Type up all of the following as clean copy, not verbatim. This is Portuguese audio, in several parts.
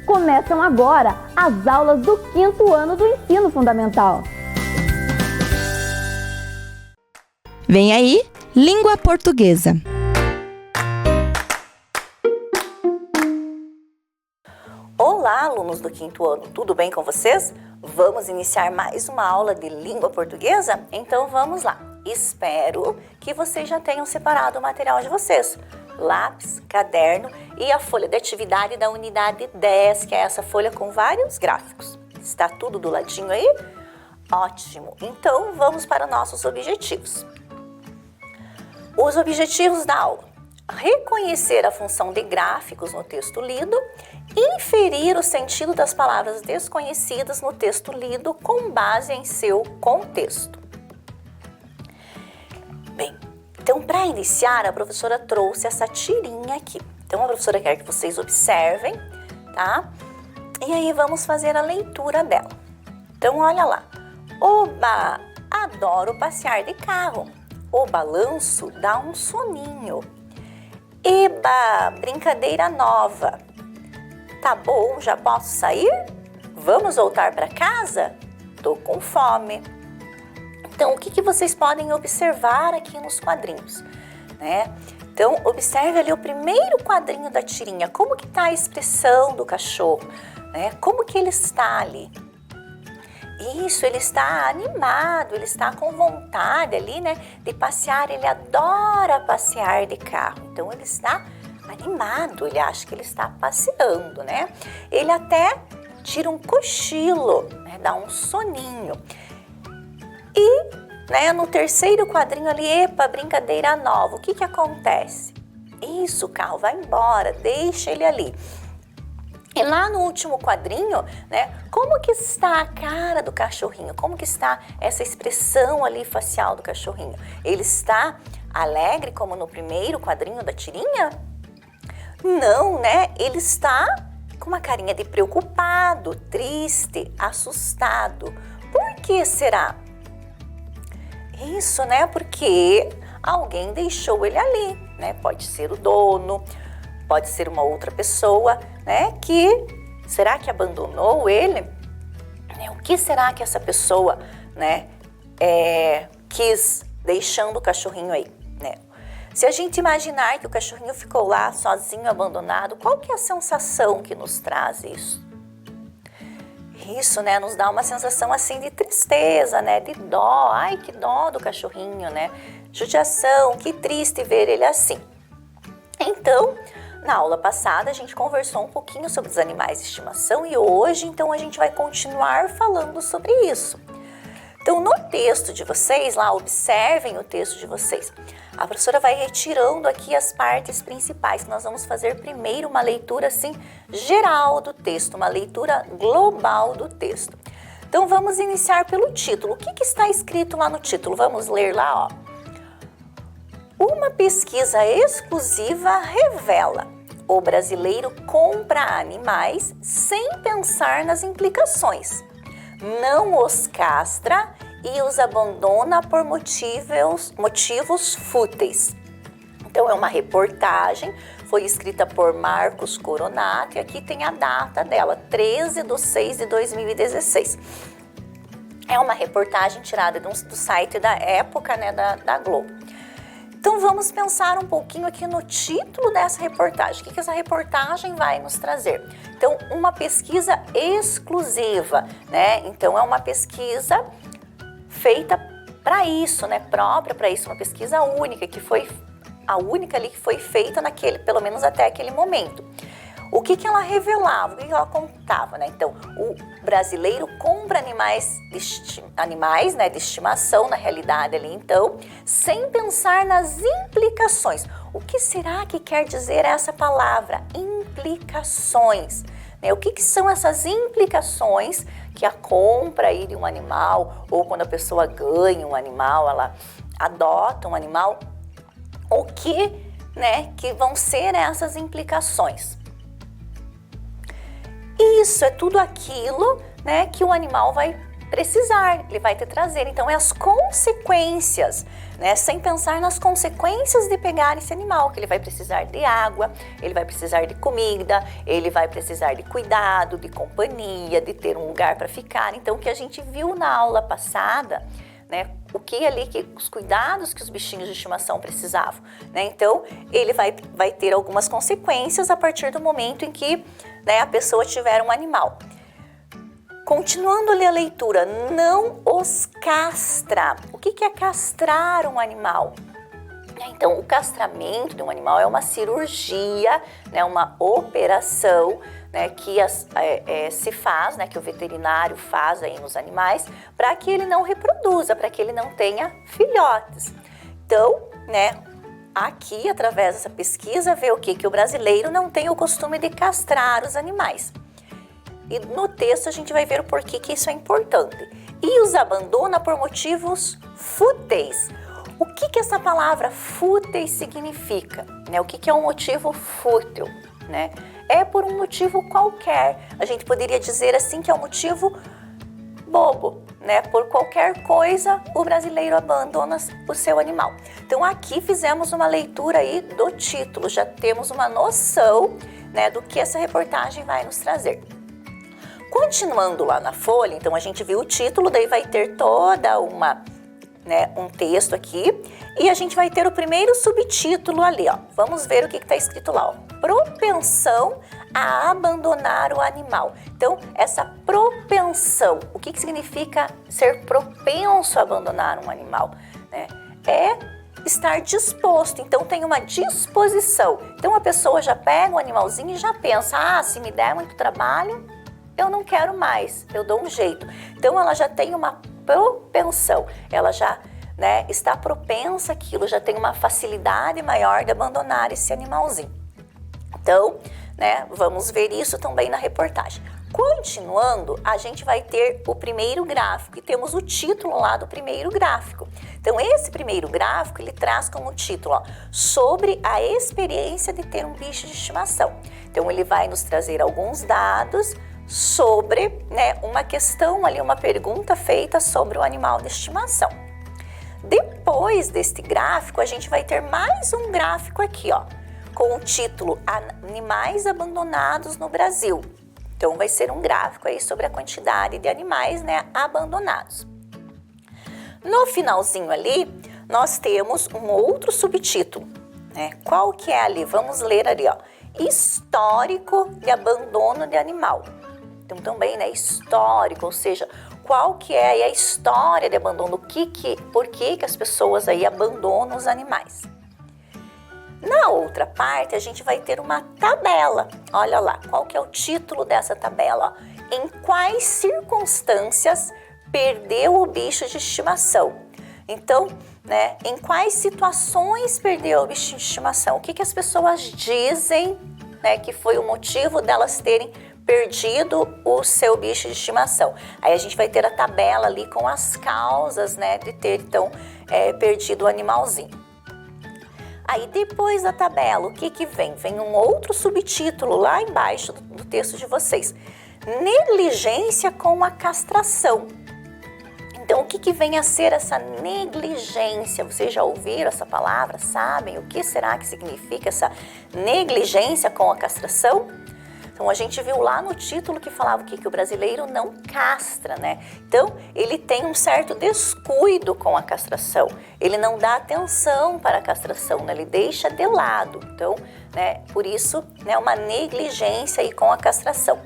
Começam agora as aulas do 5º ano do Ensino Fundamental. Vem aí, Língua Portuguesa. Olá, alunos do 5º ano, tudo bem com vocês? Vamos iniciar mais uma aula de língua portuguesa? Então vamos lá. Espero que vocês já tenham separado o material de vocês. Lápis, caderno e a folha de atividade da unidade 10, que é essa folha com vários gráficos. Está tudo do ladinho aí? Ótimo! Então vamos para nossos objetivos. Os objetivos da aula: reconhecer a função de gráficos no texto lido, inferir o sentido das palavras desconhecidas no texto lido com base em seu contexto. Bem, então para iniciar, a professora trouxe essa tirinha aqui. Então a professora quer que vocês observem, tá? E aí vamos fazer a leitura dela. Então olha lá. Oba, adoro passear de carro. O balanço dá um soninho. Eba, brincadeira nova. Tá bom, já posso sair? Vamos voltar para casa? Tô com fome. Então, o que vocês podem observar aqui nos quadrinhos, né? Então, observe ali o primeiro quadrinho da tirinha. Como que tá a expressão do cachorro, né? Como que ele está ali? Isso, ele está animado, ele está com vontade ali, né, de passear. Ele adora passear de carro. Então, ele está animado, ele acha que ele está passeando, né? Ele até tira um cochilo, né, dá um soninho. E, né, no terceiro quadrinho ali, epa, brincadeira nova. O que acontece? Isso, o carro vai embora, deixa ele ali. E lá no último quadrinho, né, como que está a cara do cachorrinho? Como que está essa expressão ali facial do cachorrinho? Ele está alegre como no primeiro quadrinho da tirinha? Não, né? Ele está com uma carinha de preocupado, triste, assustado. Por que será? Isso, né? Porque alguém deixou ele ali, né? Pode ser o dono, pode ser uma outra pessoa, né? Será que abandonou ele? O que será que essa pessoa, né, quis deixando o cachorrinho aí, né? Se a gente imaginar que o cachorrinho ficou lá sozinho, abandonado, qual que é a sensação que nos traz isso? Isso, né, nos dá uma sensação assim de tristeza, né, de dó. Ai, que dó do cachorrinho, né? Judiação, que triste ver ele assim. Então, na aula passada a gente conversou um pouquinho sobre os animais de estimação e hoje, então, a gente vai continuar falando sobre isso. Então, no texto de vocês, lá, observem o texto de vocês. A professora vai retirando aqui as partes principais. Nós vamos fazer primeiro uma leitura, assim, geral do texto, uma leitura global do texto. Então, vamos iniciar pelo título. O que está escrito lá no título? Vamos ler lá, ó. Uma pesquisa exclusiva revela: o brasileiro compra animais sem pensar nas implicações. Não os castra e os abandona por motivos fúteis. Então, é uma reportagem, foi escrita por Marcos Coronato e aqui tem a data dela, 13/6/2016. É uma reportagem tirada do site da época, né, da Globo. Então, vamos pensar um pouquinho aqui no título dessa reportagem. O que essa reportagem vai nos trazer? Então, uma pesquisa exclusiva, né? Então, é uma pesquisa feita para isso, né? Própria para isso, uma pesquisa única, que foi a única ali que foi feita pelo menos até aquele momento. O que ela revelava, o que ela contava, né? Então, o brasileiro compra animais, né, de estimação, na realidade ali, então, sem pensar nas implicações. O que será que quer dizer essa palavra? Implicações. Né? O que são essas implicações que a compra aí de um animal, ou quando a pessoa ganha um animal, ela adota um animal, o que, né, que vão ser essas implicações? Isso é tudo aquilo, né, que o animal vai precisar, ele vai te trazer. Então, é as consequências, né? Sem pensar nas consequências de pegar esse animal, que ele vai precisar de água, ele vai precisar de comida, ele vai precisar de cuidado, de companhia, de ter um lugar para ficar. Então, o que a gente viu na aula passada, né? O que ali, os cuidados que os bichinhos de estimação precisavam, né? Então, ele vai ter algumas consequências a partir do momento em que, né, a pessoa tiver um animal. Continuando ali a leitura, não os castra. O que é castrar um animal? Então, o castramento de um animal é uma cirurgia, né, uma operação, né, que se faz, né, que o veterinário faz aí nos animais, para que ele não reproduza, para que ele não tenha filhotes. Então, né, aqui, através dessa pesquisa, vê o quê? Que o brasileiro não tem o costume de castrar os animais. E no texto a gente vai ver o porquê que isso é importante. E os abandona por motivos fúteis. O que essa palavra fúteis significa? Né? O que é um motivo fútil? Né? É por um motivo qualquer. A gente poderia dizer assim que é um motivo bobo. Né? Por qualquer coisa, o brasileiro abandona o seu animal. Então aqui fizemos uma leitura aí do título. Já temos uma noção, né, do que essa reportagem vai nos trazer. Continuando lá na folha, então a gente viu o título, daí vai ter toda um texto aqui e a gente vai ter o primeiro subtítulo ali, ó. Vamos ver o que está escrito lá, ó. Propensão a abandonar o animal. Então, essa propensão, o que significa ser propenso a abandonar um animal? Né? É estar disposto, então tem uma disposição. Então a pessoa já pega um animalzinho e já pensa, se me der muito trabalho, eu não quero mais, eu dou um jeito. Então ela já tem uma propensão, ela já, né, está propensa àquilo, já tem uma facilidade maior de abandonar esse animalzinho. Então, né, vamos ver isso também na reportagem. Continuando, a gente vai ter o primeiro gráfico e temos o título lá do primeiro gráfico. Então, esse primeiro gráfico, ele traz como título, ó, sobre a experiência de ter um bicho de estimação. Então, ele vai nos trazer alguns dados sobre, né, uma questão ali, uma pergunta feita sobre o animal de estimação. Depois deste gráfico, a gente vai ter mais um gráfico aqui, ó, com o título Animais Abandonados no Brasil. Então, vai ser um gráfico aí sobre a quantidade de animais, né, abandonados. No finalzinho ali, nós temos um outro subtítulo, né? Qual que é ali? Vamos ler ali, ó. Histórico de abandono de animal. Então, também, né, histórico, ou seja, qual que é aí a história de abandono, por que as pessoas aí abandonam os animais. Na outra parte, a gente vai ter uma tabela. Olha lá, qual que é o título dessa tabela? Ó? Em quais circunstâncias perdeu o bicho de estimação? Então, né, em quais situações perdeu o bicho de estimação? O que as pessoas dizem, né, que foi o motivo delas terem perdido o seu bicho de estimação? Aí a gente vai ter a tabela ali com as causas, né, de ter então perdido o animalzinho. Aí depois da tabela, o que vem? Vem um outro subtítulo lá embaixo do texto de vocês. Negligência com a castração. Então, o que vem a ser essa negligência? Vocês já ouviram essa palavra? Sabem o que será que significa essa negligência com a castração? Então, a gente viu lá no título que falava que o brasileiro não castra, né? Então, ele tem um certo descuido com a castração. Ele não dá atenção para a castração, né? Ele deixa de lado. Então, né, por isso, né, uma negligência aí com a castração.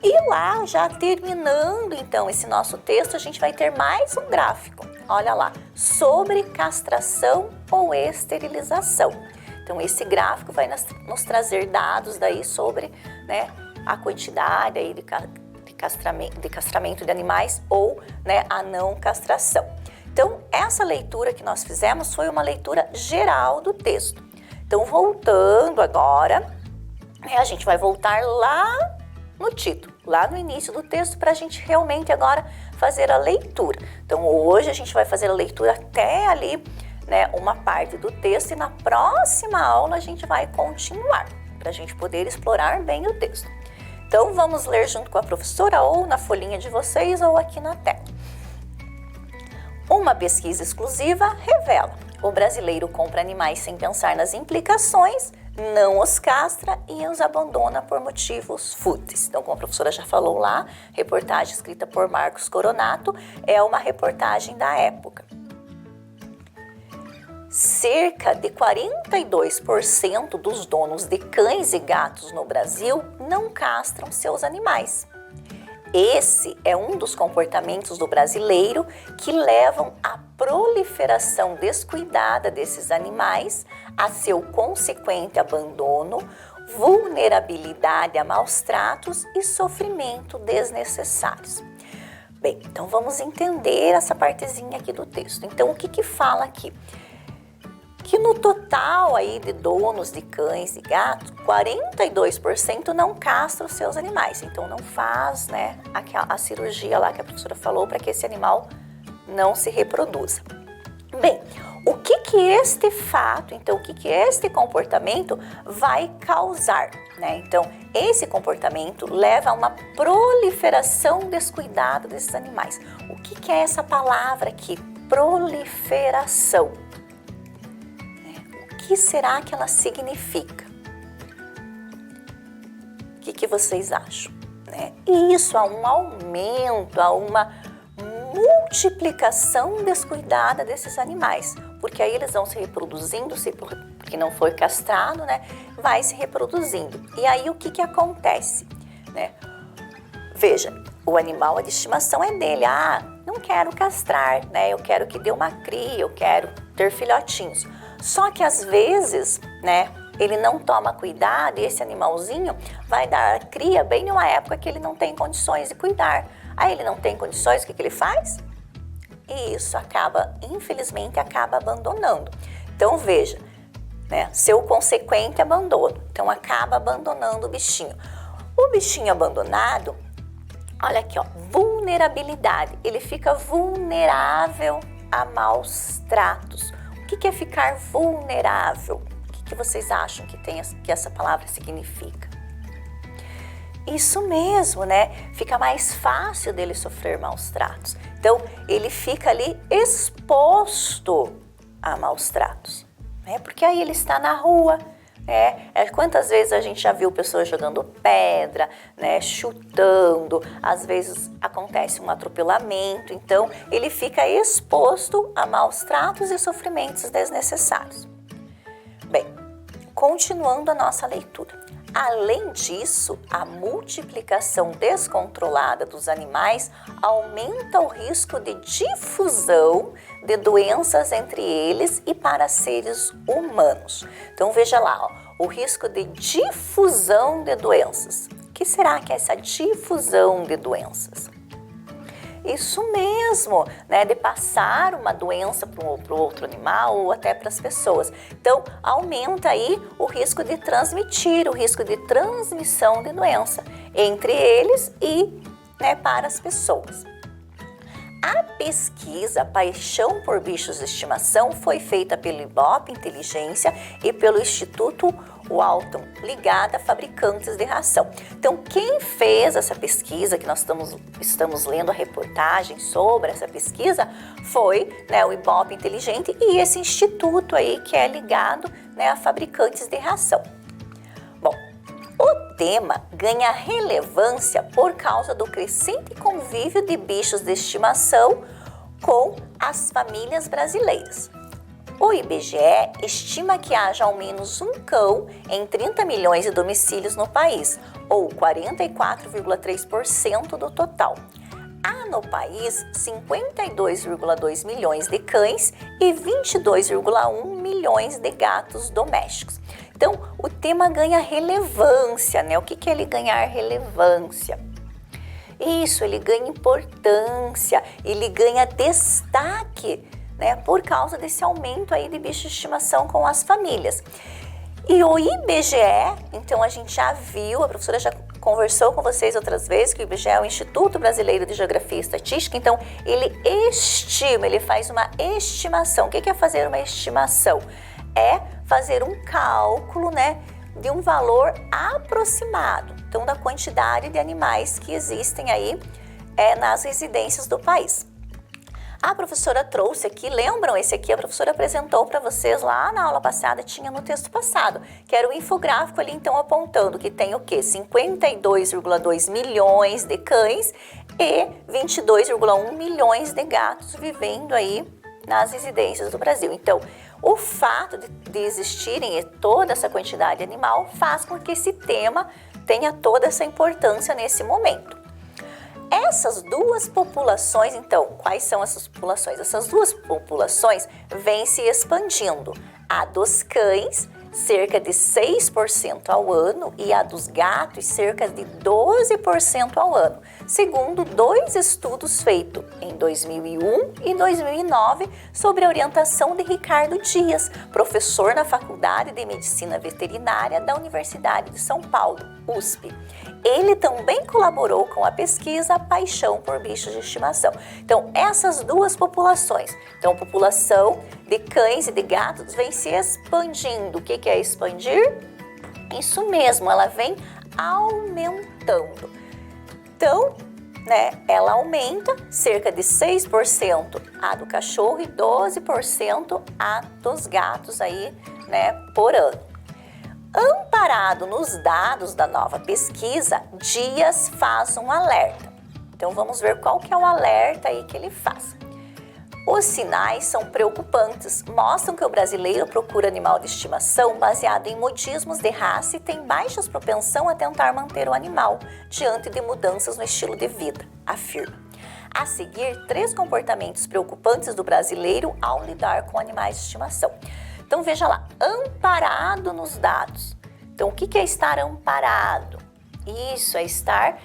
E lá, já terminando, então, esse nosso texto, a gente vai ter mais um gráfico. Olha lá, sobre castração ou esterilização. Então, esse gráfico vai nos trazer dados daí sobre, né, a quantidade aí de castramento de animais ou, né, a não castração. Então, essa leitura que nós fizemos foi uma leitura geral do texto. Então, voltando agora, né, a gente vai voltar lá no título, lá no início do texto, para a gente realmente agora fazer a leitura. Então, hoje a gente vai fazer a leitura até ali, né, uma parte do texto, e na próxima aula a gente vai continuar, para a gente poder explorar bem o texto. Então, vamos ler junto com a professora, ou na folhinha de vocês, ou aqui na tela. Uma pesquisa exclusiva revela: o brasileiro compra animais sem pensar nas implicações, não os castra e os abandona por motivos fúteis. Então, como a professora já falou lá, reportagem escrita por Marcos Coronato, é uma reportagem da época. Cerca de 42% dos donos de cães e gatos no Brasil não castram seus animais. Esse é um dos comportamentos do brasileiro que levam à proliferação descuidada desses animais, a seu consequente abandono, vulnerabilidade a maus tratos e sofrimento desnecessários. Bem, então vamos entender essa partezinha aqui do texto. Então, o que fala aqui? Que no total aí de donos de cães e gatos, 42% não castram os seus animais. Então não faz, né, a cirurgia lá que a professora falou para que esse animal não se reproduza. Bem, o que este fato, então o que este comportamento vai causar, né? Então esse comportamento leva a uma proliferação descuidada desses animais. O que é essa palavra aqui? Proliferação. O que será que ela significa? O que vocês acham? Né? E isso há um aumento, há uma multiplicação descuidada desses animais, porque aí eles vão se reproduzindo, porque não foi castrado, né? Vai se reproduzindo. E aí o que acontece? Né? Veja, o animal de estimação é dele. Ah, não quero castrar, né? Eu quero que dê uma cria, eu quero ter filhotinhos. Só que às vezes, né, ele não toma cuidado e esse animalzinho vai dar cria bem numa época que ele não tem condições de cuidar. Aí ele não tem condições, o que ele faz? E isso infelizmente, acaba abandonando. Então veja, né, seu consequente abandono. Então acaba abandonando o bichinho. O bichinho abandonado, olha aqui, ó, vulnerabilidade. Ele fica vulnerável a maus tratos. O que é ficar vulnerável? O que vocês acham que essa palavra significa? Isso mesmo, né? Fica mais fácil dele sofrer maus tratos. Então, ele fica ali exposto a maus tratos, né? Porque aí ele está na rua, né? Quantas vezes a gente já viu pessoas jogando pedra, né? Chutando, às vezes acontece um atropelamento, então ele fica exposto a maus tratos e sofrimentos desnecessários. Bem, continuando a nossa leitura. Além disso, a multiplicação descontrolada dos animais aumenta o risco de difusão de doenças entre eles e para seres humanos. Então veja lá, ó, o risco de difusão de doenças. O que será que é essa difusão de doenças? Isso mesmo, né, de passar uma doença para o outro animal ou até para as pessoas. Então, aumenta aí o risco de transmitir, o risco de transmissão de doença entre eles e, né, para as pessoas. A pesquisa Paixão por Bichos de Estimação foi feita pelo Ibope Inteligência e pelo Instituto Walton, ligada a fabricantes de ração. Então, quem fez essa pesquisa, que nós estamos lendo a reportagem sobre essa pesquisa, foi, né, o Ibope Inteligente e esse instituto aí que é ligado, né, a fabricantes de ração. Bom, o tema ganha relevância por causa do crescente convívio de bichos de estimação com as famílias brasileiras. O IBGE estima que haja ao menos um cão em 30 milhões de domicílios no país, ou 44,3% do total. Há no país 52,2 milhões de cães e 22,1 milhões de gatos domésticos. Então, o tema ganha relevância, né? O que é ele ganhar relevância? Isso, ele ganha importância, ele ganha destaque, né, por causa desse aumento aí de bichos de estimação com as famílias. E o IBGE, então a gente já viu, a professora já conversou com vocês outras vezes, que o IBGE é o Instituto Brasileiro de Geografia e Estatística, então ele estima, ele faz uma estimação. O que é fazer uma estimação? É fazer um cálculo, né, de um valor aproximado, então da quantidade de animais que existem aí nas residências do país. A professora trouxe aqui, lembram? Esse aqui a professora apresentou para vocês lá na aula passada, tinha no texto passado, que era o infográfico ali, então, apontando que tem o quê? 52,2 milhões de cães e 22,1 milhões de gatos vivendo aí nas residências do Brasil. Então, o fato de existirem toda essa quantidade animal faz com que esse tema tenha toda essa importância nesse momento. Essas duas populações, então, quais são essas populações? Essas duas populações vêm se expandindo. A dos cães, cerca de 6% ao ano, e a dos gatos, cerca de 12% ao ano, segundo 2 estudos feitos em 2001 e 2009 sobre a orientação de Ricardo Dias, professor na Faculdade de Medicina Veterinária da Universidade de São Paulo, USP. Ele também colaborou com a pesquisa Paixão por Bichos de Estimação. Então, essas duas populações, então a população de cães e de gatos vem se expandindo. O que é expandir? Isso mesmo, ela vem aumentando. Então, ela aumenta cerca de 6% a do cachorro e 12% a dos gatos aí, por ano. Amparado nos dados da nova pesquisa, Dias faz um alerta. Então vamos ver qual que é o alerta aí que ele faz. Os sinais são preocupantes, mostram que o brasileiro procura animal de estimação baseado em modismos de raça e tem baixa propensão a tentar manter o animal diante de mudanças no estilo de vida, afirma. A seguir, 3 comportamentos preocupantes do brasileiro ao lidar com animais de estimação. Então veja lá, amparado nos dados. Então o que é estar amparado? Isso é estar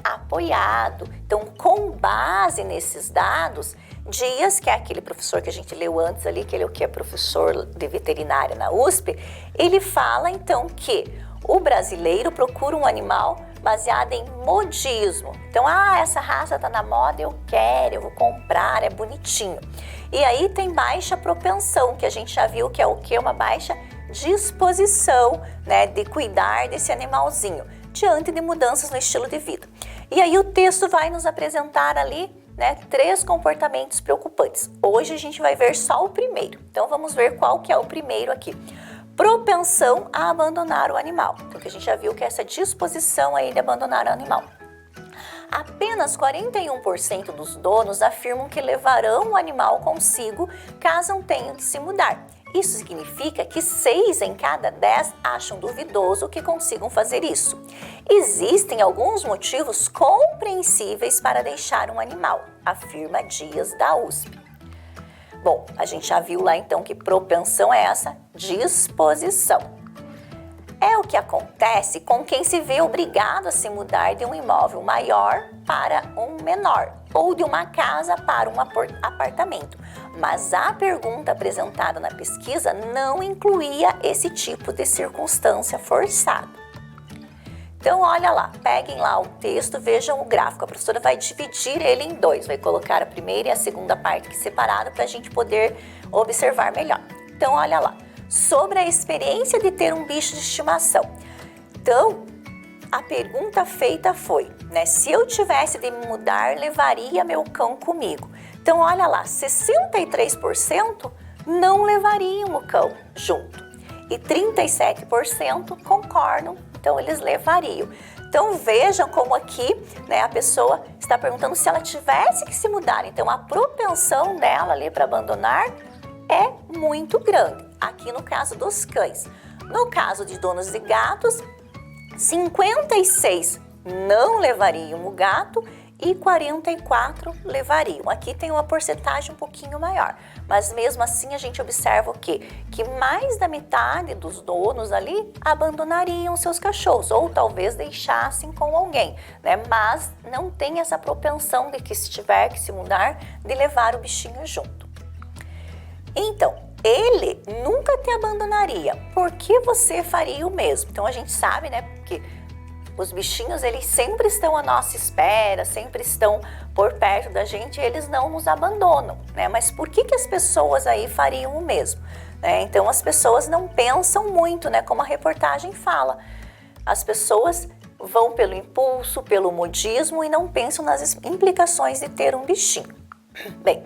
apoiado. Então com base nesses dados, Dias, que é aquele professor que a gente leu antes ali, que ele é professor de veterinária na USP, ele fala então que o brasileiro procura um animal baseado em modismo. Então, essa raça tá na moda, eu quero, eu vou comprar, é bonitinho. E aí tem baixa propensão, que a gente já viu que é o quê? Uma baixa disposição, de cuidar desse animalzinho, diante de mudanças no estilo de vida. E aí o texto vai nos apresentar ali, 3 comportamentos preocupantes. Hoje a gente vai ver só o primeiro. Então, vamos ver qual que é o primeiro aqui. Propensão a abandonar o animal. Porque a gente já viu que essa disposição aí de abandonar o animal. Apenas 41% dos donos afirmam que levarão o animal consigo caso tenham que se mudar. Isso significa que 6 em cada 10 acham duvidoso que consigam fazer isso. Existem alguns motivos compreensíveis para deixar um animal, afirma Dias da USP. Bom, a gente já viu lá então que propensão é essa? Disposição. É o que acontece com quem se vê obrigado a se mudar de um imóvel maior para um menor ou de uma casa para um apartamento. Mas a pergunta apresentada na pesquisa não incluía esse tipo de circunstância forçada. Então, olha lá, peguem lá o texto, vejam o gráfico. A professora vai dividir ele em 2, vai colocar a primeira e a segunda parte aqui separada para a gente poder observar melhor. Então, olha lá, sobre a experiência de ter um bicho de estimação. Então, a pergunta feita foi, se eu tivesse de me mudar, levaria meu cão comigo. Então, olha lá, 63% não levariam o cão junto e 37% concordam. Então, eles levariam. Então, vejam como aqui, a pessoa está perguntando se ela tivesse que se mudar. Então, a propensão dela ali para abandonar é muito grande. Aqui no caso dos cães. No caso de donos de gatos, 56 não levariam o gato e 44 levariam. Aqui tem uma porcentagem um pouquinho maior, mas mesmo assim a gente observa o quê? Que mais da metade dos donos ali abandonariam seus cachorros ou talvez deixassem com alguém, Mas não tem essa propensão de que se tiver que se mudar, de levar o bichinho junto. Então, ele nunca te abandonaria. Por que você faria o mesmo? Então a gente sabe, que os bichinhos, eles sempre estão à nossa espera, sempre estão por perto da gente e eles não nos abandonam, Mas por que as pessoas aí fariam o mesmo? Então as pessoas não pensam muito, como a reportagem fala. As pessoas vão pelo impulso, pelo modismo e não pensam nas implicações de ter um bichinho. Bem,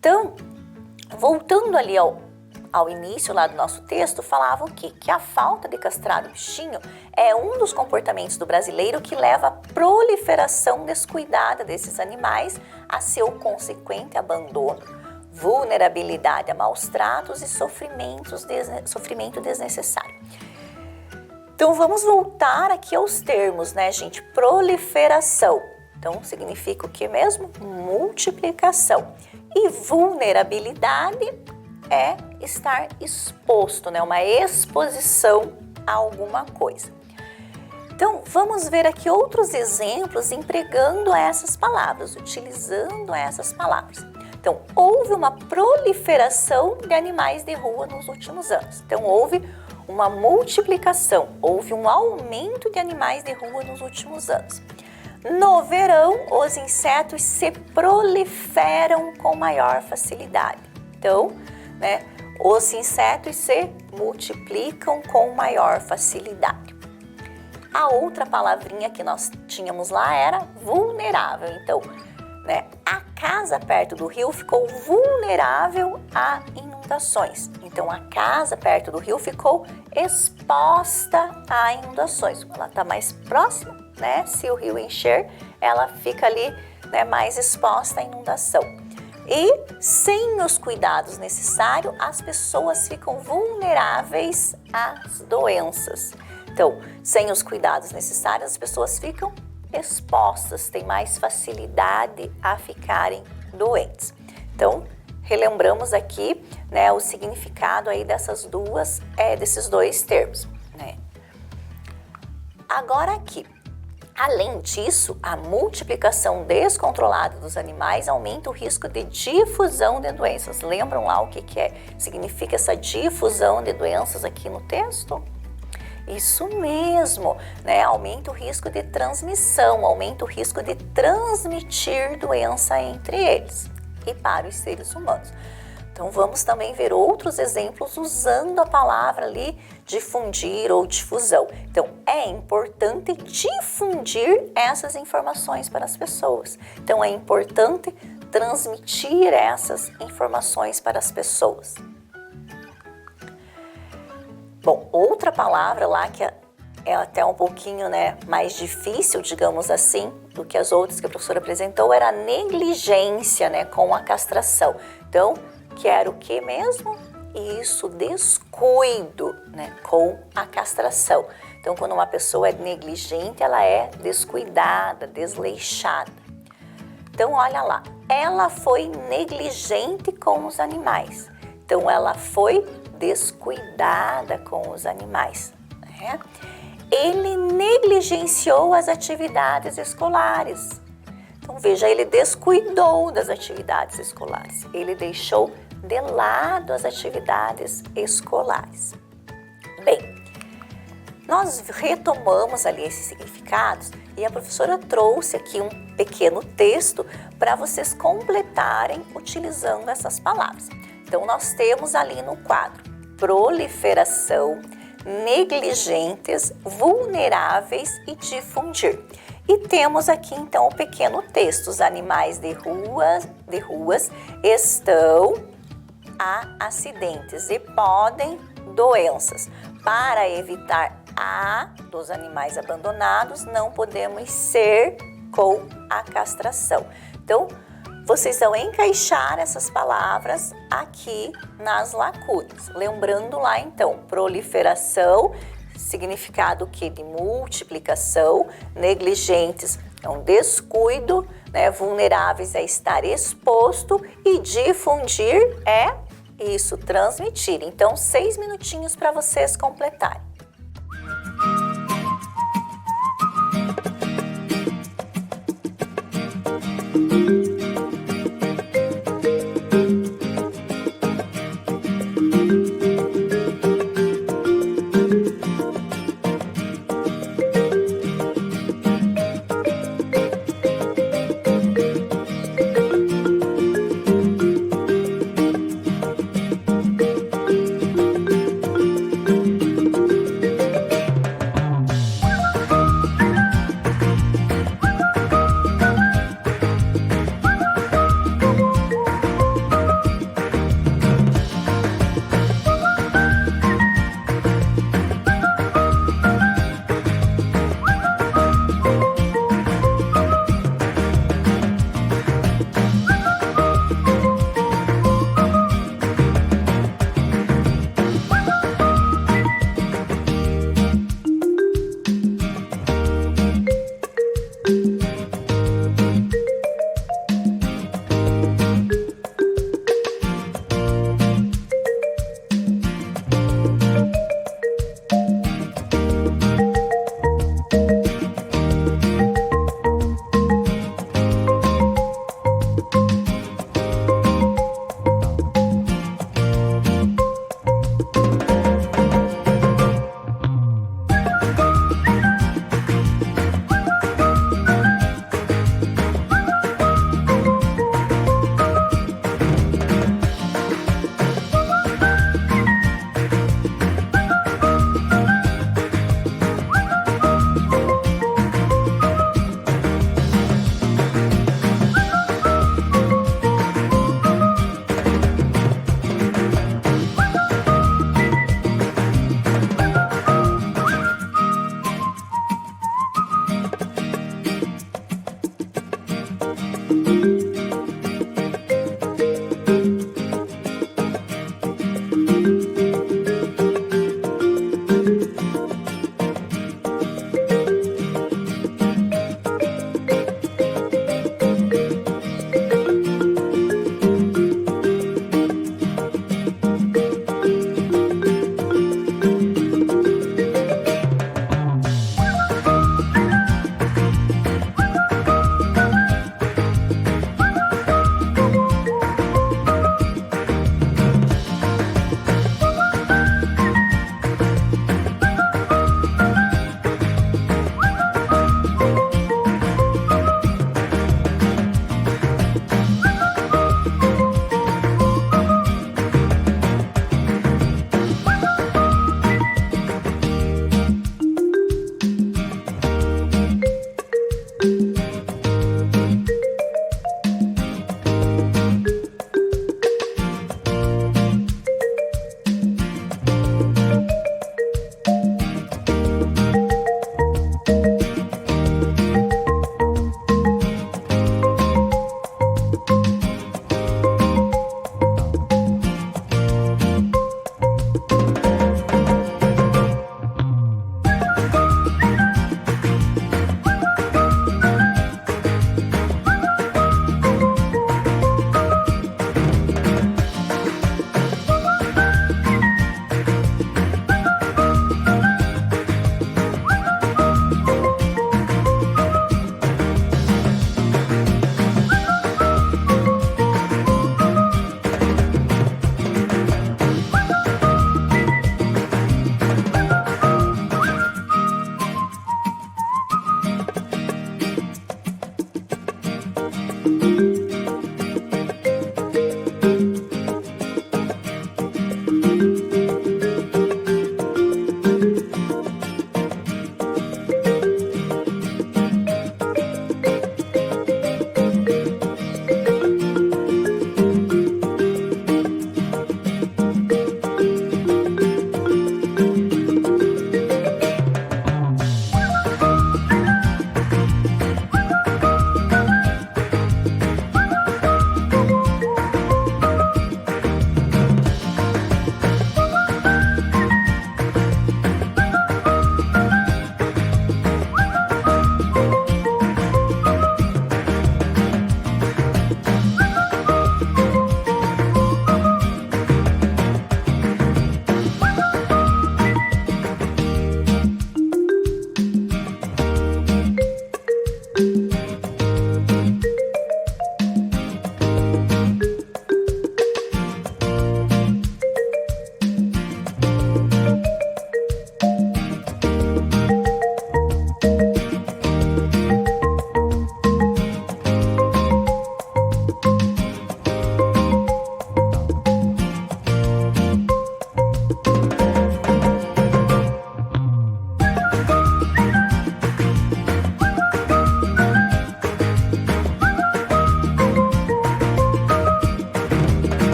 Então, voltando ali ao início lá do nosso texto, falava o quê? Que a falta de castrar o bichinho é um dos comportamentos do brasileiro que leva à proliferação descuidada desses animais, a seu consequente abandono, vulnerabilidade a maus tratos e sofrimento desnecessário. Então, vamos voltar aqui aos termos, né, gente? Proliferação. Então, significa o que mesmo? Multiplicação. E vulnerabilidade é estar exposto, né? Uma exposição a alguma coisa. Então, vamos ver aqui outros exemplos empregando essas palavras, utilizando essas palavras. Então, houve uma proliferação de animais de rua nos últimos anos. Então, houve uma multiplicação, houve um aumento de animais de rua nos últimos anos. No verão, os insetos se proliferam com maior facilidade. Então, né, os insetos se multiplicam com maior facilidade. A outra palavrinha que nós tínhamos lá era vulnerável. Então, né, a casa perto do rio ficou vulnerável a inundações. Então, a casa perto do rio ficou exposta a inundações. Ela está mais próxima, né? Se o rio encher, ela fica ali, né, mais exposta à inundação. E sem os cuidados necessários, as pessoas ficam vulneráveis às doenças. Então, sem os cuidados necessários, as pessoas ficam expostas, têm mais facilidade a ficarem doentes. Então, relembramos aqui, né, o significado aí desses dois termos, né? Agora aqui, além disso, a multiplicação descontrolada dos animais aumenta o risco de difusão de doenças. Lembram lá o que significa essa difusão de doenças aqui no texto? Isso mesmo, né? Aumenta o risco de transmissão, aumenta o risco de transmitir doença entre eles e para os seres humanos. Então, vamos também ver outros exemplos usando a palavra ali difundir ou difusão. Então, é importante difundir essas informações para as pessoas. Então, é importante transmitir essas informações para as pessoas. Bom, outra palavra lá que é até um pouquinho, né, mais difícil, digamos assim, do que as outras que a professora apresentou, era a negligência, né, com a castração. Então, que era o que mesmo? Isso, descuido, né, com a castração. Então, quando uma pessoa é negligente, ela é descuidada, desleixada. Então, olha lá, ela foi negligente com os animais. Então, ela foi descuidada com os animais, né? Ele negligenciou as atividades escolares. Então, veja, ele descuidou das atividades escolares. Ele deixou de lado as atividades escolares. Bem, nós retomamos ali esses significados e a professora trouxe aqui um pequeno texto para vocês completarem utilizando essas palavras. Então, nós temos ali no quadro proliferação, negligentes, vulneráveis e difundir. E temos aqui então o pequeno texto: os animais de ruas estão a acidentes e podem doenças. Para evitar dos animais abandonados, não podemos ser com a castração. Então, vocês vão encaixar essas palavras aqui nas lacunas. Lembrando lá, então, proliferação, significado que de multiplicação, negligentes é um descuido, né? Vulneráveis é estar exposto e difundir é isso, transmitir. Então, 6 minutinhos para vocês completarem.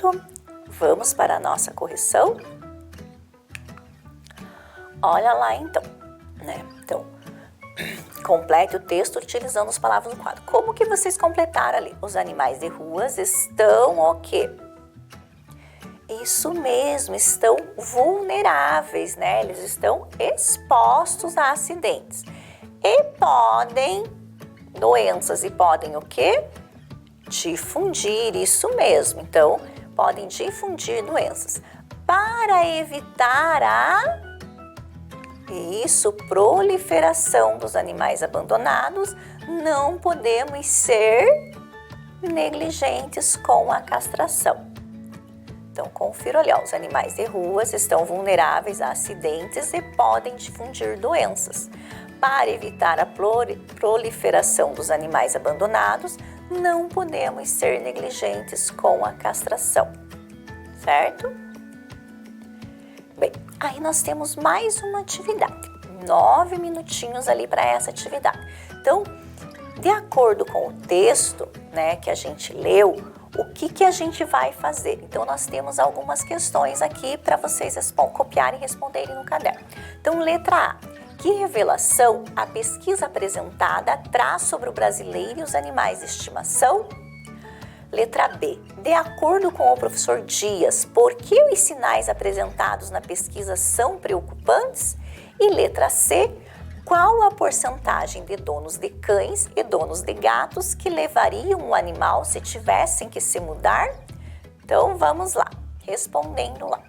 Certo? Vamos para a nossa correção? Olha lá então, né? Então, complete o texto utilizando as palavras do quadro. Como que vocês completaram ali? Os animais de ruas estão o quê? Isso mesmo, estão vulneráveis, né? Eles estão expostos a acidentes. E podem, doenças, e podem o quê? Difundir, isso mesmo. Então, podem difundir doenças. Para evitar a proliferação dos animais abandonados, não podemos ser negligentes com a castração. Então, confira, olha, os animais de ruas estão vulneráveis a acidentes e podem difundir doenças. Para evitar a proliferação dos animais abandonados, não podemos ser negligentes com a castração, certo? Bem, aí nós temos mais uma atividade, 9 minutinhos ali para essa atividade. Então, de acordo com o texto, né, que a gente leu, o que a gente vai fazer? Então, nós temos algumas questões aqui para vocês copiarem e responderem no caderno. Então, letra A. Que revelação a pesquisa apresentada traz sobre o brasileiro e os animais de estimação? Letra B. De acordo com o professor Dias, por que os sinais apresentados na pesquisa são preocupantes? E letra C. Qual a porcentagem de donos de cães e donos de gatos que levariam o animal se tivessem que se mudar? Então, vamos lá, respondendo lá.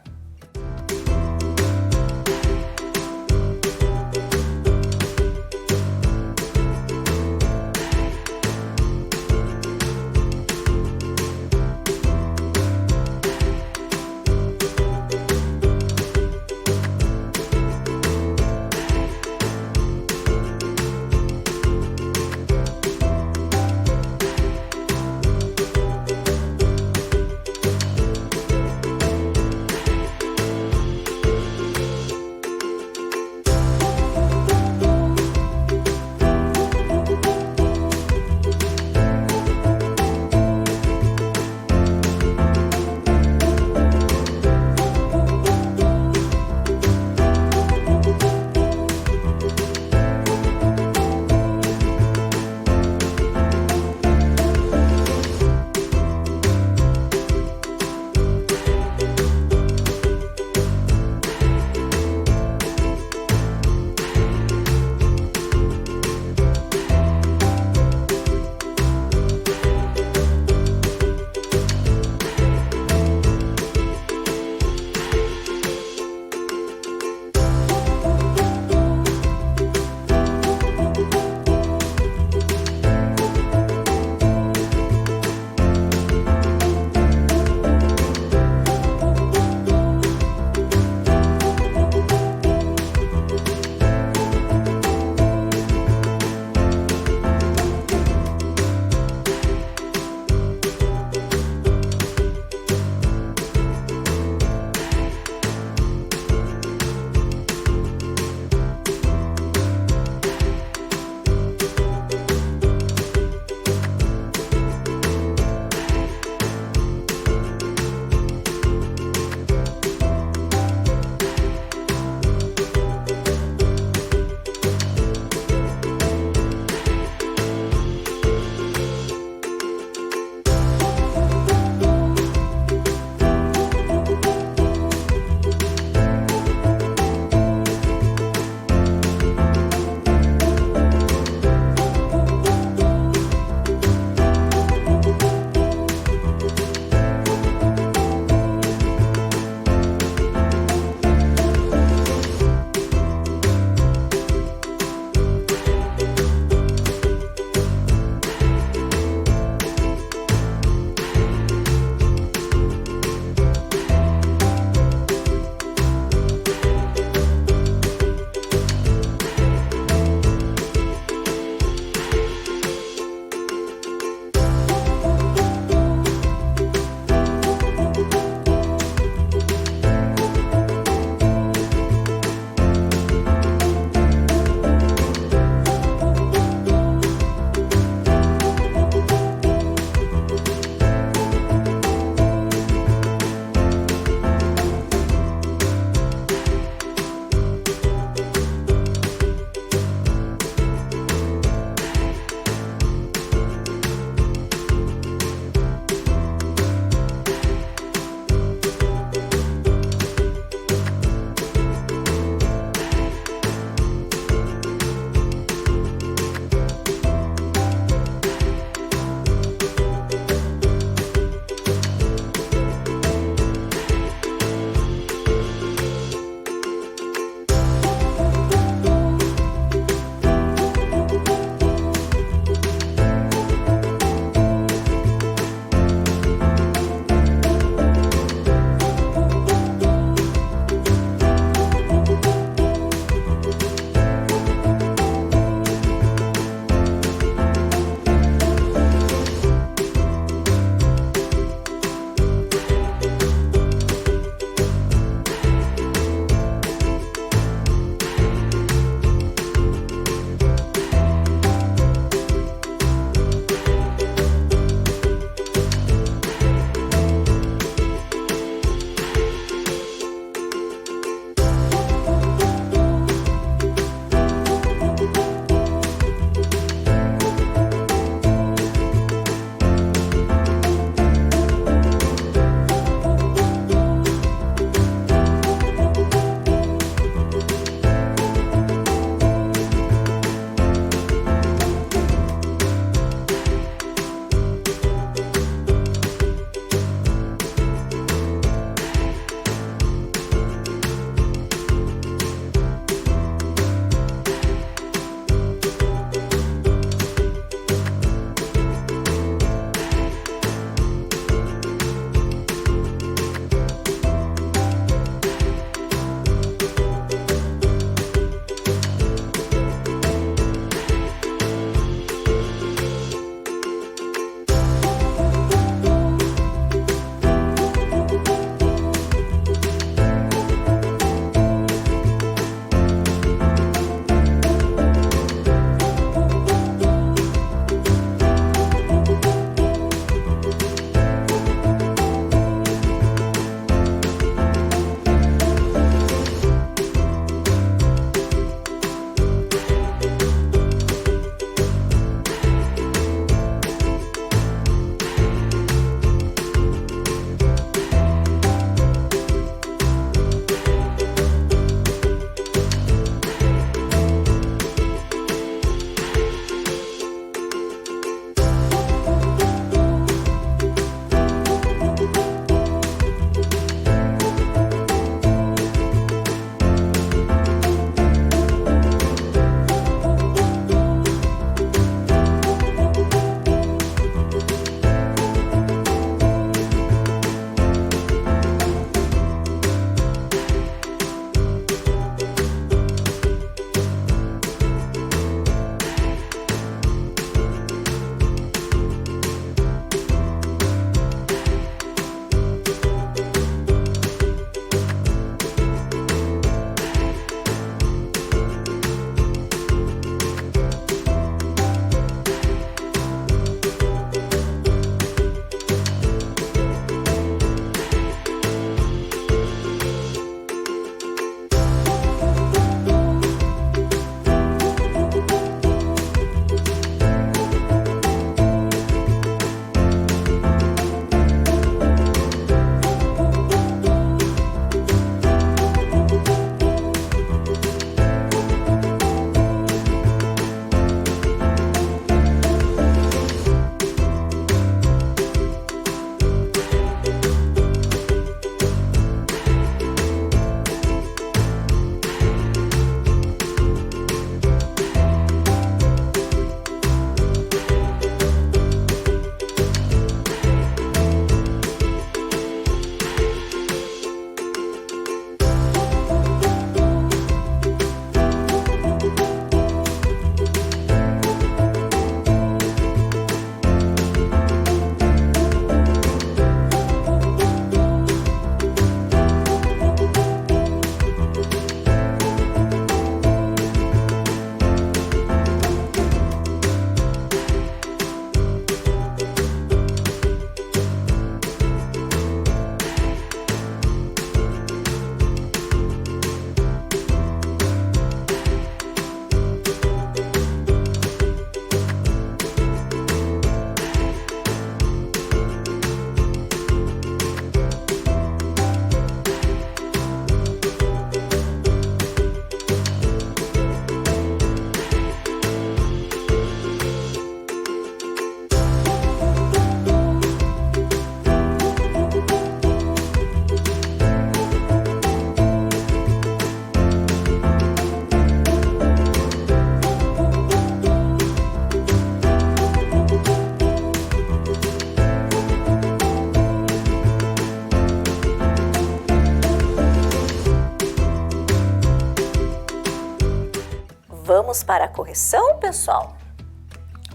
Vamos para a correção, pessoal?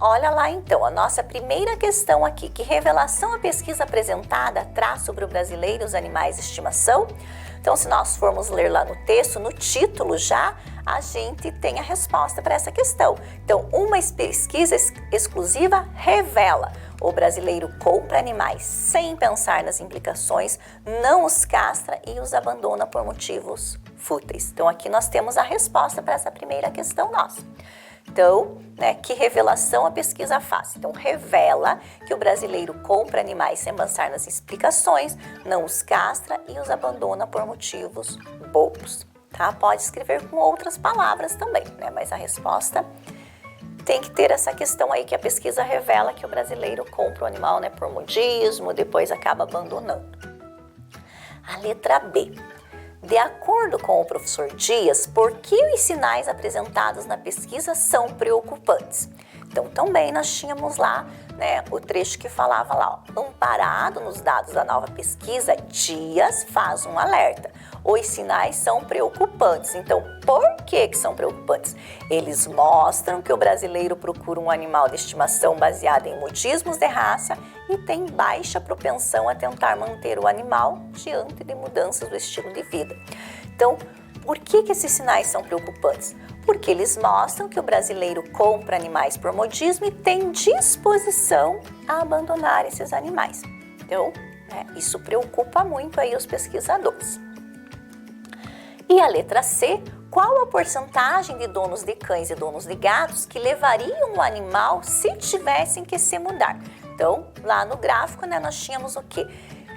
Olha lá então, a nossa primeira questão aqui. Que revelação a pesquisa apresentada traz sobre o brasileiro e os animais de estimação? Então, se nós formos ler lá no texto, no título já, a gente tem a resposta para essa questão. Então, uma pesquisa exclusiva revela: o brasileiro compra animais sem pensar nas implicações, não os castra e os abandona por motivos fúteis. Então, aqui nós temos a resposta para essa primeira questão nossa. Então, que revelação a pesquisa faz? Então, revela que o brasileiro compra animais sem pensar nas explicações, não os castra e os abandona por motivos bobos, tá? Pode escrever com outras palavras também, mas a resposta tem que ter essa questão aí que a pesquisa revela que o brasileiro compra o animal, por modismo, depois acaba abandonando. A letra B. De acordo com o professor Dias, por que os sinais apresentados na pesquisa são preocupantes? Então, também nós tínhamos lá, o trecho que falava lá, amparado nos dados da nova pesquisa, Dias faz um alerta. Os sinais são preocupantes. Então, por que são preocupantes? Eles mostram que o brasileiro procura um animal de estimação baseado em modismos de raça e tem baixa propensão a tentar manter o animal diante de mudanças do estilo de vida. Então, por que esses sinais são preocupantes? Porque eles mostram que o brasileiro compra animais por modismo e tem disposição a abandonar esses animais. Então, isso preocupa muito aí os pesquisadores. E a letra C, qual a porcentagem de donos de cães e donos de gatos que levariam o animal se tivessem que se mudar? Então, lá no gráfico, nós tínhamos o quê?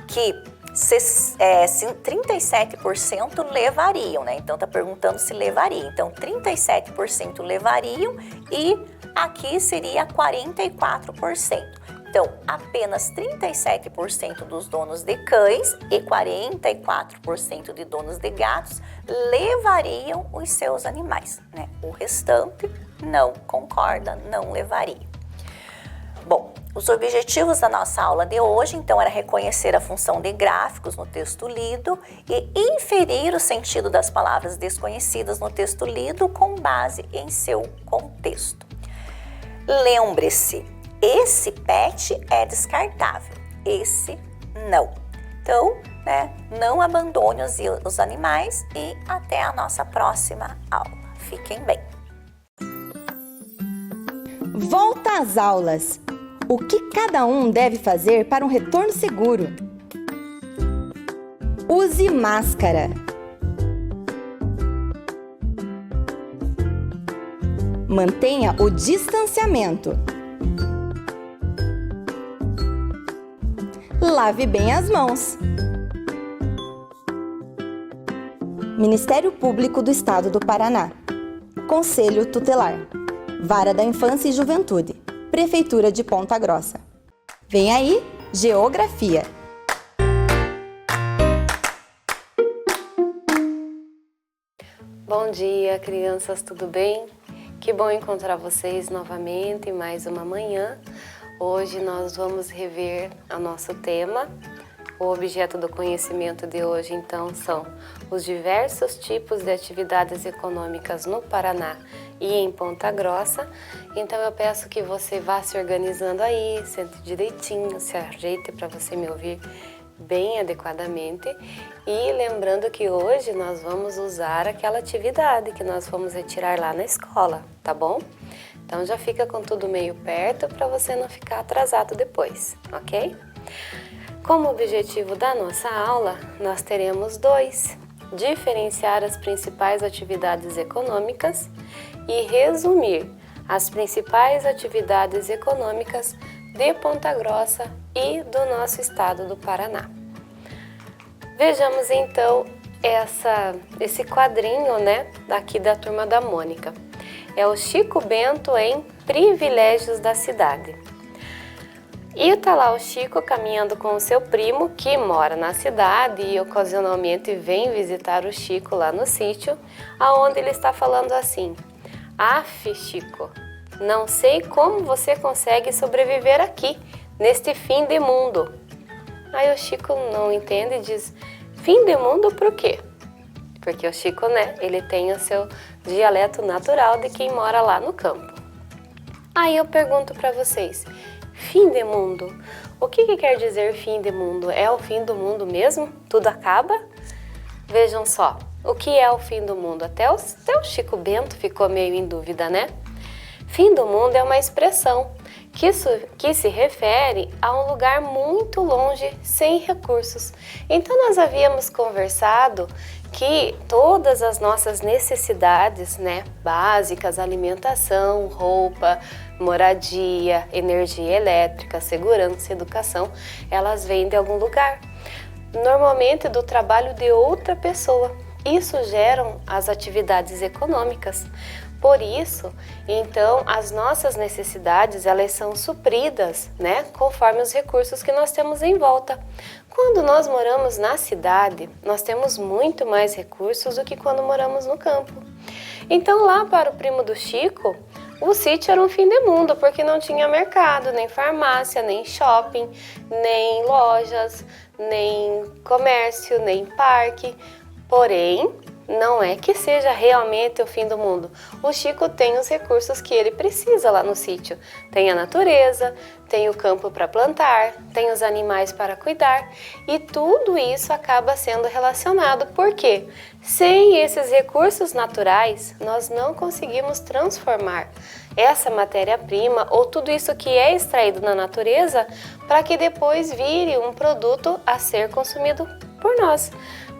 Que 37% levariam, Então, tá perguntando se levaria. Então, 37% levariam e aqui seria 44%. Então, apenas 37% dos donos de cães e 44% de donos de gatos levariam os seus animais, O restante não concorda, não levaria. Bom, os objetivos da nossa aula de hoje, então, era reconhecer a função de gráficos no texto lido e inferir o sentido das palavras desconhecidas no texto lido com base em seu contexto. Lembre-se, esse pet é descartável, esse não. Então, não abandone os animais e até a nossa próxima aula. Fiquem bem. Volta às aulas. O que cada um deve fazer para um retorno seguro? Use máscara. Mantenha o distanciamento. Lave bem as mãos. Ministério Público do Estado do Paraná. Conselho Tutelar. Vara da Infância e Juventude. Prefeitura de Ponta Grossa. Vem aí, Geografia. Bom dia, crianças, tudo bem? Que bom encontrar vocês novamente em mais uma manhã. Hoje nós vamos rever o nosso tema. O objeto do conhecimento de hoje, então, são os diversos tipos de atividades econômicas no Paraná e em Ponta Grossa. Então, eu peço que você vá se organizando aí, sente direitinho, se ajeite para você me ouvir bem adequadamente. E lembrando que hoje nós vamos usar aquela atividade que nós fomos retirar lá na escola, tá bom? Então, já fica com tudo meio perto para você não ficar atrasado depois, ok? Como objetivo da nossa aula, nós teremos dois: diferenciar as principais atividades econômicas e resumir as principais atividades econômicas de Ponta Grossa e do nosso estado do Paraná. Vejamos então esse quadrinho, daqui da Turma da Mônica. É o Chico Bento em Privilégios da Cidade. E tá lá o Chico caminhando com o seu primo, que mora na cidade e ocasionalmente vem visitar o Chico lá no sítio, aonde ele está falando assim: "Aff, Chico, não sei como você consegue sobreviver aqui, neste fim de mundo." Aí o Chico não entende e diz: "Fim de mundo por quê?" Porque o Chico, ele tem o seu dialeto natural de quem mora lá no campo. Aí eu pergunto para vocês, fim de mundo, o que quer dizer fim de mundo? É o fim do mundo mesmo? Tudo acaba? Vejam só, o que é o fim do mundo? Até o Chico Bento ficou meio em dúvida, né? Fim do mundo é uma expressão que se refere a um lugar muito longe, sem recursos. Então nós havíamos conversado que todas as nossas necessidades, né, básicas, alimentação, roupa, moradia, energia elétrica, segurança, educação, elas vêm de algum lugar. Normalmente do trabalho de outra pessoa. Isso geram as atividades econômicas. Por isso, então, as nossas necessidades, elas são supridas, né, conforme os recursos que nós temos em volta. Quando nós moramos na cidade, nós temos muito mais recursos do que quando moramos no campo. Então, lá para o primo do Chico, o sítio era um fim de mundo, porque não tinha mercado, nem farmácia, nem shopping, nem lojas, nem comércio, nem parque. Porém, não é que seja realmente o fim do mundo. O Chico tem os recursos que ele precisa lá no sítio. Tem a natureza, tem o campo para plantar, tem os animais para cuidar e tudo isso acaba sendo relacionado. Por quê? Sem esses recursos naturais, nós não conseguimos transformar essa matéria-prima ou tudo isso que é extraído na natureza para que depois vire um produto a ser consumido por nós.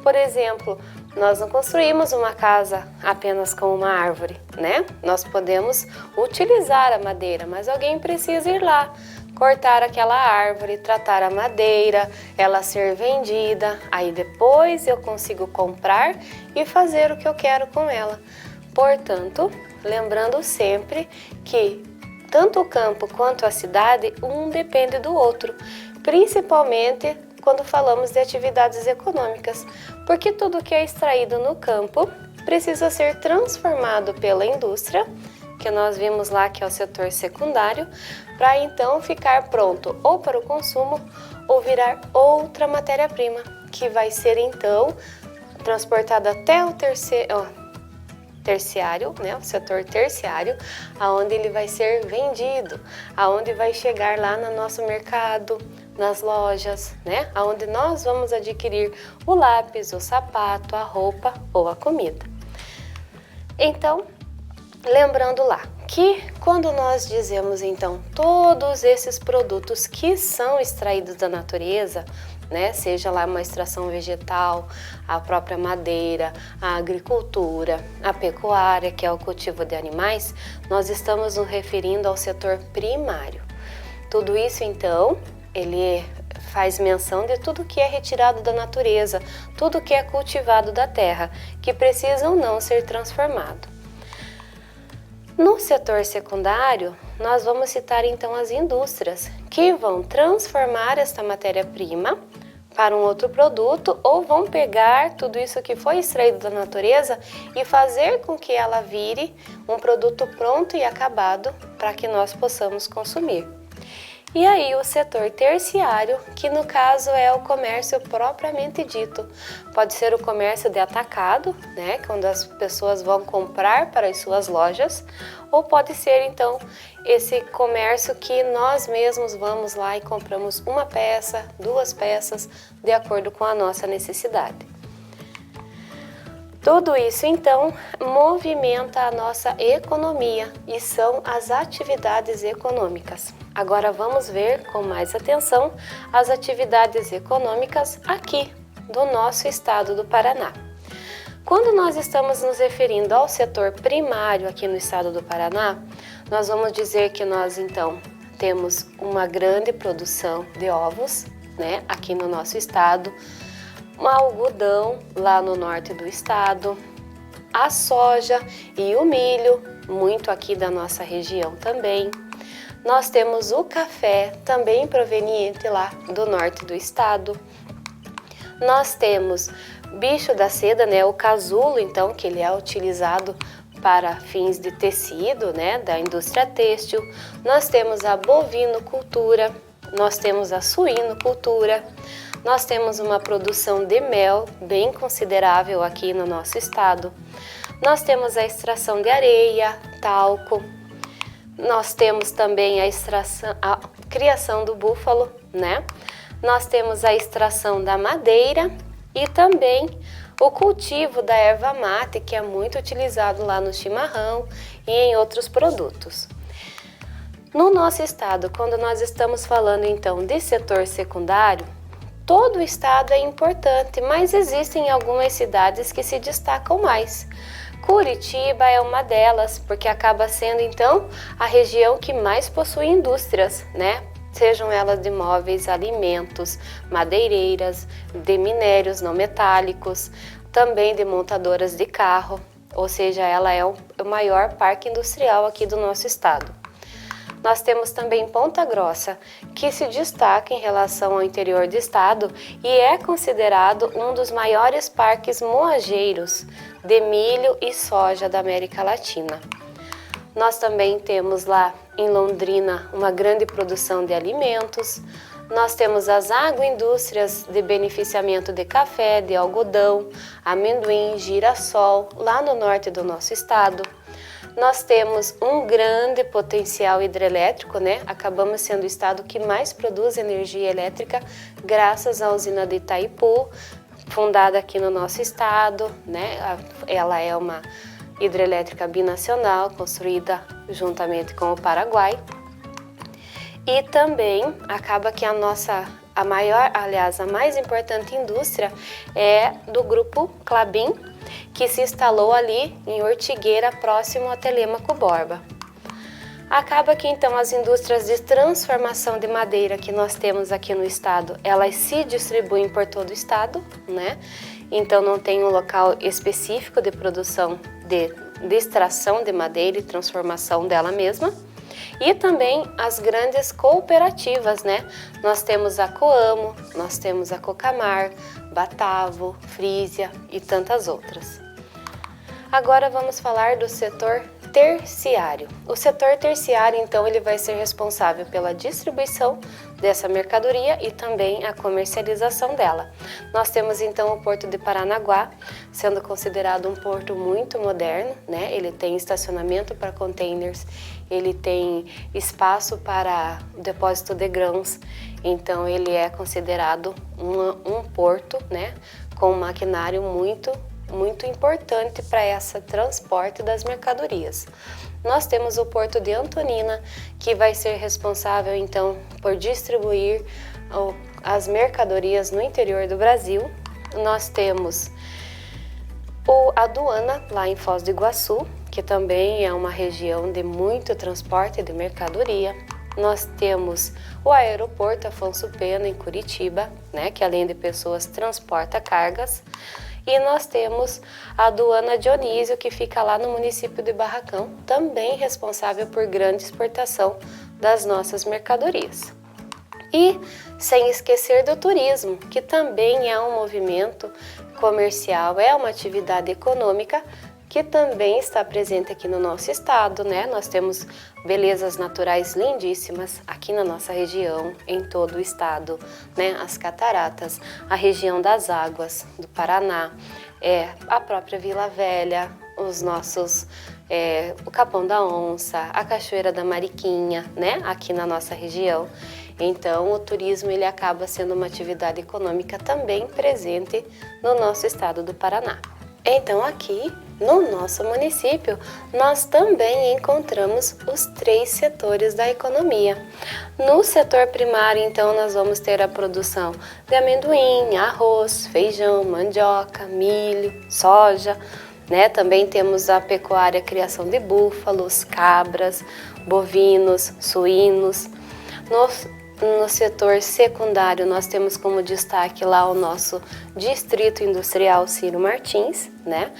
Por exemplo, nós não construímos uma casa apenas com uma árvore, né? Nós podemos utilizar a madeira, mas alguém precisa ir lá, cortar aquela árvore, tratar a madeira, ela ser vendida, aí depois eu consigo comprar e fazer o que eu quero com ela. Portanto, lembrando sempre que tanto o campo quanto a cidade, um depende do outro, principalmente quando falamos de atividades econômicas, porque tudo que é extraído no campo precisa ser transformado pela indústria, que nós vimos lá que é o setor secundário, para então ficar pronto ou para o consumo ou virar outra matéria-prima, que vai ser então transportada até o terciário, né, o setor terciário, aonde ele vai ser vendido, aonde vai chegar lá no nosso mercado, nas lojas, né, aonde nós vamos adquirir o lápis, o sapato, a roupa ou a comida. Então, lembrando lá que quando nós dizemos então todos esses produtos que são extraídos da natureza, né, seja lá uma extração vegetal, a própria madeira, a agricultura, a pecuária, que é o cultivo de animais, nós estamos nos referindo ao setor primário. Tudo isso então, ele faz menção de tudo que é retirado da natureza, tudo que é cultivado da terra, que precisa ou não ser transformado. No setor secundário, nós vamos citar então as indústrias, que vão transformar esta matéria-prima para um outro produto ou vão pegar tudo isso que foi extraído da natureza e fazer com que ela vire um produto pronto e acabado para que nós possamos consumir. E aí o setor terciário, que no caso é o comércio propriamente dito. Pode ser o comércio de atacado, né, quando as pessoas vão comprar para as suas lojas, ou pode ser então esse comércio que nós mesmos vamos lá e compramos uma peça, 2 peças, de acordo com a nossa necessidade. Tudo isso, então, movimenta a nossa economia e são as atividades econômicas. Agora vamos ver com mais atenção as atividades econômicas aqui do nosso estado do Paraná. Quando nós estamos nos referindo ao setor primário aqui no estado do Paraná, nós vamos dizer que nós, então, temos uma grande produção de ovos, né, aqui no nosso estado, um algodão lá no norte do estado, a soja e o milho, muito aqui da nossa região também. Nós temos o café, também proveniente lá do norte do estado. Nós temos bicho da seda, né, o casulo, então, que ele é utilizado para fins de tecido, né, da indústria têxtil. Nós temos a bovinocultura, nós temos a suinocultura. Nós temos uma produção de mel bem considerável aqui no nosso estado. Nós temos a extração de areia, talco. Nós temos também a criação do búfalo, né? Nós temos a extração da madeira e também o cultivo da erva mate, que é muito utilizado lá no chimarrão e em outros produtos. No nosso estado, quando nós estamos falando então de setor secundário, todo o estado é importante, mas existem algumas cidades que se destacam mais. Curitiba é uma delas, porque acaba sendo então a região que mais possui indústrias, né? Sejam elas de móveis, alimentos, madeireiras, de minérios não metálicos, também de montadoras de carro, ou seja, ela é o maior parque industrial aqui do nosso estado. Nós temos também Ponta Grossa, que se destaca em relação ao interior do estado e é considerado um dos maiores parques moageiros de milho e soja da América Latina. Nós também temos lá em Londrina uma grande produção de alimentos. Nós temos as agroindústrias de beneficiamento de café, de algodão, amendoim, girassol, lá no norte do nosso estado. Nós temos um grande potencial hidrelétrico, né? Acabamos sendo o estado que mais produz energia elétrica graças à usina de Itaipu, fundada aqui no nosso estado, né? Ela é uma hidrelétrica binacional, construída juntamente com o Paraguai. E também acaba que a mais importante indústria é do grupo Klabin, que se instalou ali em Ortigueira, próximo a Telêmaco Borba. Acaba que então as indústrias de transformação de madeira que nós temos aqui no estado, elas se distribuem por todo o estado, né? Então não tem um local específico de produção de extração de madeira e transformação dela mesma. E também as grandes cooperativas, né? Nós temos a Coamo, nós temos a Cocamar, Batavo, Frisia e tantas outras. Agora vamos falar do setor terciário. O setor terciário, então, ele vai ser responsável pela distribuição dessa mercadoria e também a comercialização dela. Nós temos, então, o Porto de Paranaguá, sendo considerado um porto muito moderno, né? Ele tem estacionamento para containers, ele tem espaço para depósito de grãos, então ele é considerado um porto, né? Com um maquinário muito importante para esse transporte das mercadorias. Nós temos o Porto de Antonina, que vai ser responsável então por distribuir as mercadorias no interior do Brasil. Nós temos a aduana lá em Foz do Iguaçu, que também é uma região de muito transporte de mercadoria. Nós temos o aeroporto Afonso Pena em Curitiba, né, que além de pessoas transporta cargas. E nós temos a aduana Dionísio, que fica lá no município de Barracão, também responsável por grande exportação das nossas mercadorias. E sem esquecer do turismo, que também é um movimento comercial, é uma atividade econômica que também está presente aqui no nosso estado, né? Nós temos belezas naturais lindíssimas aqui na nossa região, em todo o estado, né? As cataratas, a região das águas do Paraná, a própria Vila Velha, o Capão da Onça, a Cachoeira da Mariquinha, né? Aqui na nossa região. Então, o turismo ele acaba sendo uma atividade econômica também presente no nosso estado do Paraná. Então, aqui no nosso município, nós também encontramos os 3 setores da economia. No setor primário, então, nós vamos ter a produção de amendoim, arroz, feijão, mandioca, milho, soja, né? Também temos a pecuária, a criação de búfalos, cabras, bovinos, suínos. No setor secundário, nós temos como destaque lá o nosso Distrito Industrial Ciro Martins, né?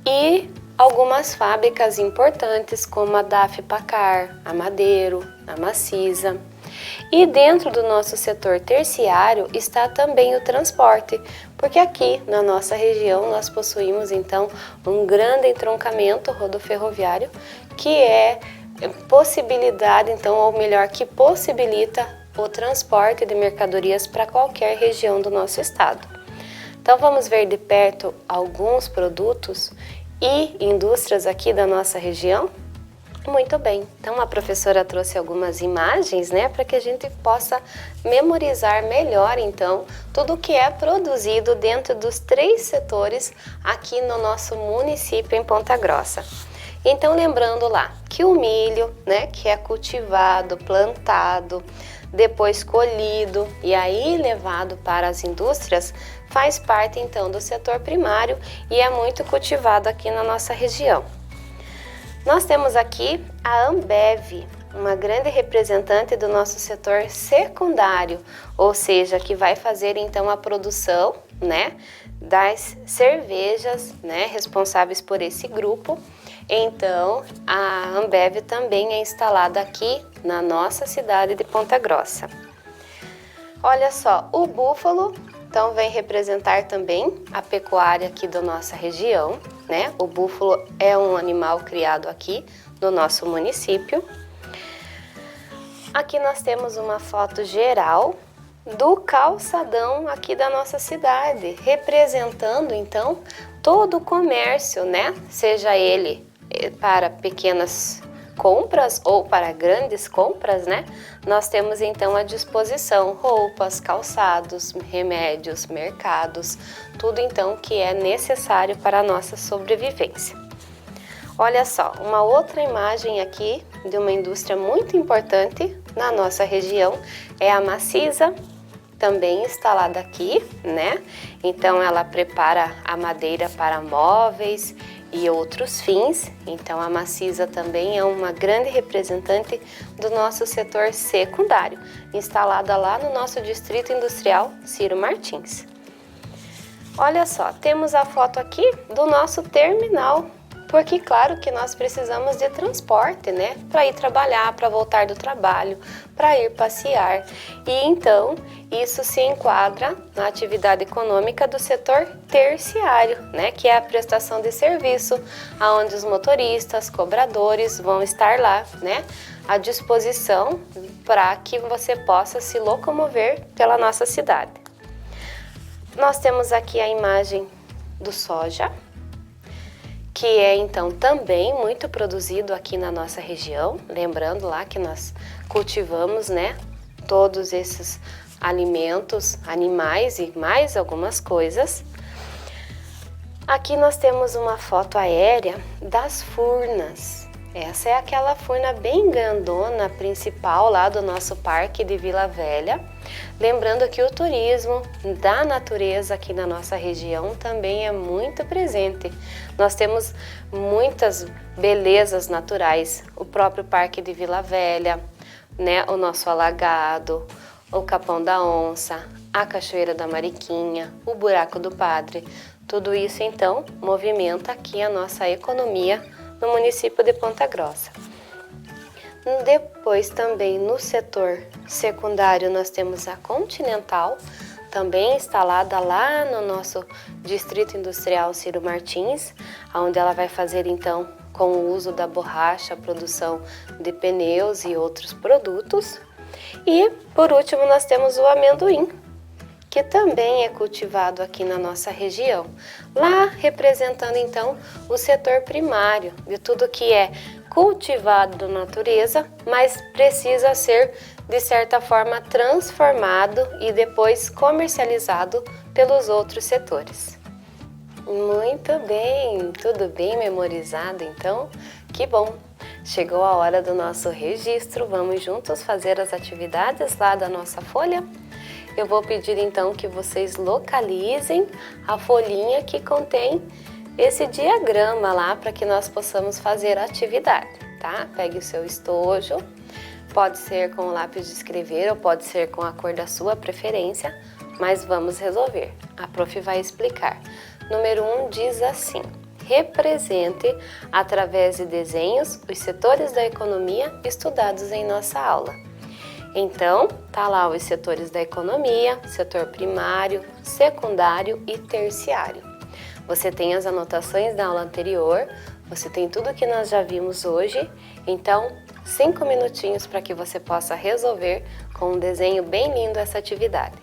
E algumas fábricas importantes como a DAF-Pacar, a Madeiro, a Macisa. E dentro do nosso setor terciário está também o transporte, porque aqui na nossa região nós possuímos então um grande entroncamento rodoferroviário que possibilidade, então, ou melhor, que possibilita o transporte de mercadorias para qualquer região do nosso estado. Então vamos ver de perto alguns produtos e indústrias aqui da nossa região? Muito bem, então a professora trouxe algumas imagens, né, para que a gente possa memorizar melhor, então, tudo que é produzido dentro dos 3 setores aqui no nosso município em Ponta Grossa. Então, lembrando lá que o milho, né, que é cultivado, plantado, depois colhido e aí levado para as indústrias, faz parte então do setor primário e é muito cultivado aqui na nossa região. Nós temos aqui a Ambev, uma grande representante do nosso setor secundário, ou seja, que vai fazer então a produção, né, das cervejas, né, responsáveis por esse grupo. Então, a Ambev também é instalada aqui na nossa cidade de Ponta Grossa. Olha só, o búfalo então vem representar também a pecuária aqui da nossa região, né? O búfalo é um animal criado aqui no nosso município. Aqui nós temos uma foto geral do calçadão aqui da nossa cidade, representando então todo o comércio, né? Seja ele para pequenas compras ou para grandes compras, né? Nós temos então à disposição roupas, calçados, remédios, mercados, tudo então que é necessário para a nossa sobrevivência. Olha só, uma outra imagem aqui de uma indústria muito importante na nossa região é a Macisa, também instalada aqui, né? Então ela prepara a madeira para móveis e outros fins. Então a Macisa também é uma grande representante do nosso setor secundário, instalada lá no nosso distrito industrial Ciro Martins. Olha só, temos a foto aqui do nosso terminal, porque claro que nós precisamos de transporte, né? Para ir trabalhar, para voltar do trabalho, para ir passear. E então, isso se enquadra na atividade econômica do setor terciário, né? Que é a prestação de serviço, onde os motoristas, cobradores vão estar lá, né? À disposição para que você possa se locomover pela nossa cidade. Nós temos aqui a imagem do soja, que é então também muito produzido aqui na nossa região, lembrando lá que nós cultivamos, né, todos esses alimentos, animais e mais algumas coisas. Aqui nós temos uma foto aérea das furnas. Essa é aquela furna bem grandona, principal lá do nosso parque de Vila Velha. Lembrando que o turismo da natureza aqui na nossa região também é muito presente. Nós temos muitas belezas naturais, o próprio Parque de Vila Velha, né, o nosso alagado, o Capão da Onça, a Cachoeira da Mariquinha, o Buraco do Padre. Tudo isso então movimenta aqui a nossa economia no município de Ponta Grossa. Depois também no setor secundário nós temos a Continental, também instalada lá no nosso distrito industrial Ciro Martins, onde ela vai fazer então com o uso da borracha a produção de pneus e outros produtos. E por último nós temos o amendoim, que também é cultivado aqui na nossa região, lá representando então o setor primário de tudo que é cultivado na natureza, mas precisa ser de certa forma transformado e depois comercializado pelos outros setores. Muito bem, tudo bem memorizado então? Que bom! Chegou a hora do nosso registro, vamos juntos fazer as atividades lá da nossa folha? Eu vou pedir então que vocês localizem a folhinha que contém esse diagrama lá para que nós possamos fazer a atividade, tá? Pegue o seu estojo, pode ser com o lápis de escrever ou pode ser com a cor da sua preferência, mas vamos resolver. A prof vai explicar. Número 1 diz assim: represente através de desenhos os setores da economia estudados em nossa aula. Então, tá lá os setores da economia, setor primário, secundário e terciário. Você tem as anotações da aula anterior, você tem tudo que nós já vimos hoje, então 5 minutinhos para que você possa resolver com um desenho bem lindo essa atividade.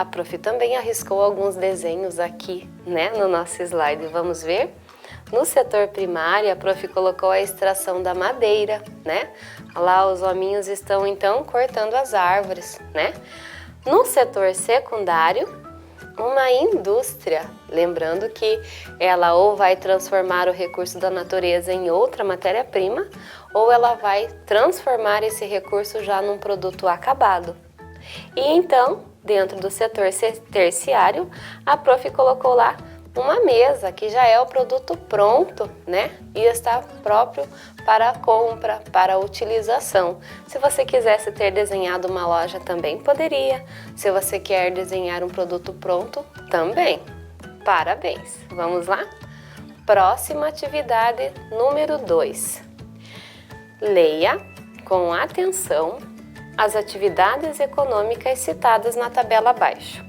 A prof também arriscou alguns desenhos aqui, né, no nosso slide. Vamos ver? No setor primário, a prof colocou a extração da madeira, né? Lá os hominhos estão então cortando as árvores, né? No setor secundário, uma indústria, lembrando que ela ou vai transformar o recurso da natureza em outra matéria-prima, ou ela vai transformar esse recurso já num produto acabado. E então, dentro do setor terciário, a prof colocou lá uma mesa que já é o produto pronto, né? E está próprio para compra, para utilização. Se você quisesse ter desenhado uma loja, também poderia. Se você quer desenhar um produto pronto, também. Parabéns! Vamos lá? Próxima atividade, número 2. Leia com atenção as atividades econômicas citadas na tabela abaixo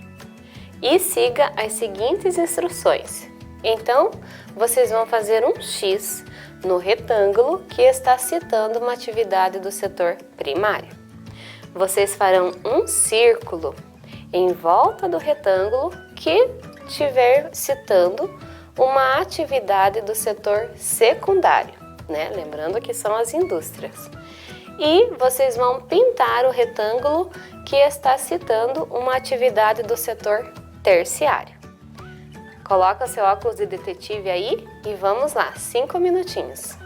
e siga as seguintes instruções. Então, vocês vão fazer um X no retângulo que está citando uma atividade do setor primário. Vocês farão um círculo em volta do retângulo que estiver citando uma atividade do setor secundário, né? Lembrando que são as indústrias. E vocês vão pintar o retângulo que está citando uma atividade do setor terciário. Coloca seu óculos de detetive aí e vamos lá, 5 minutinhos.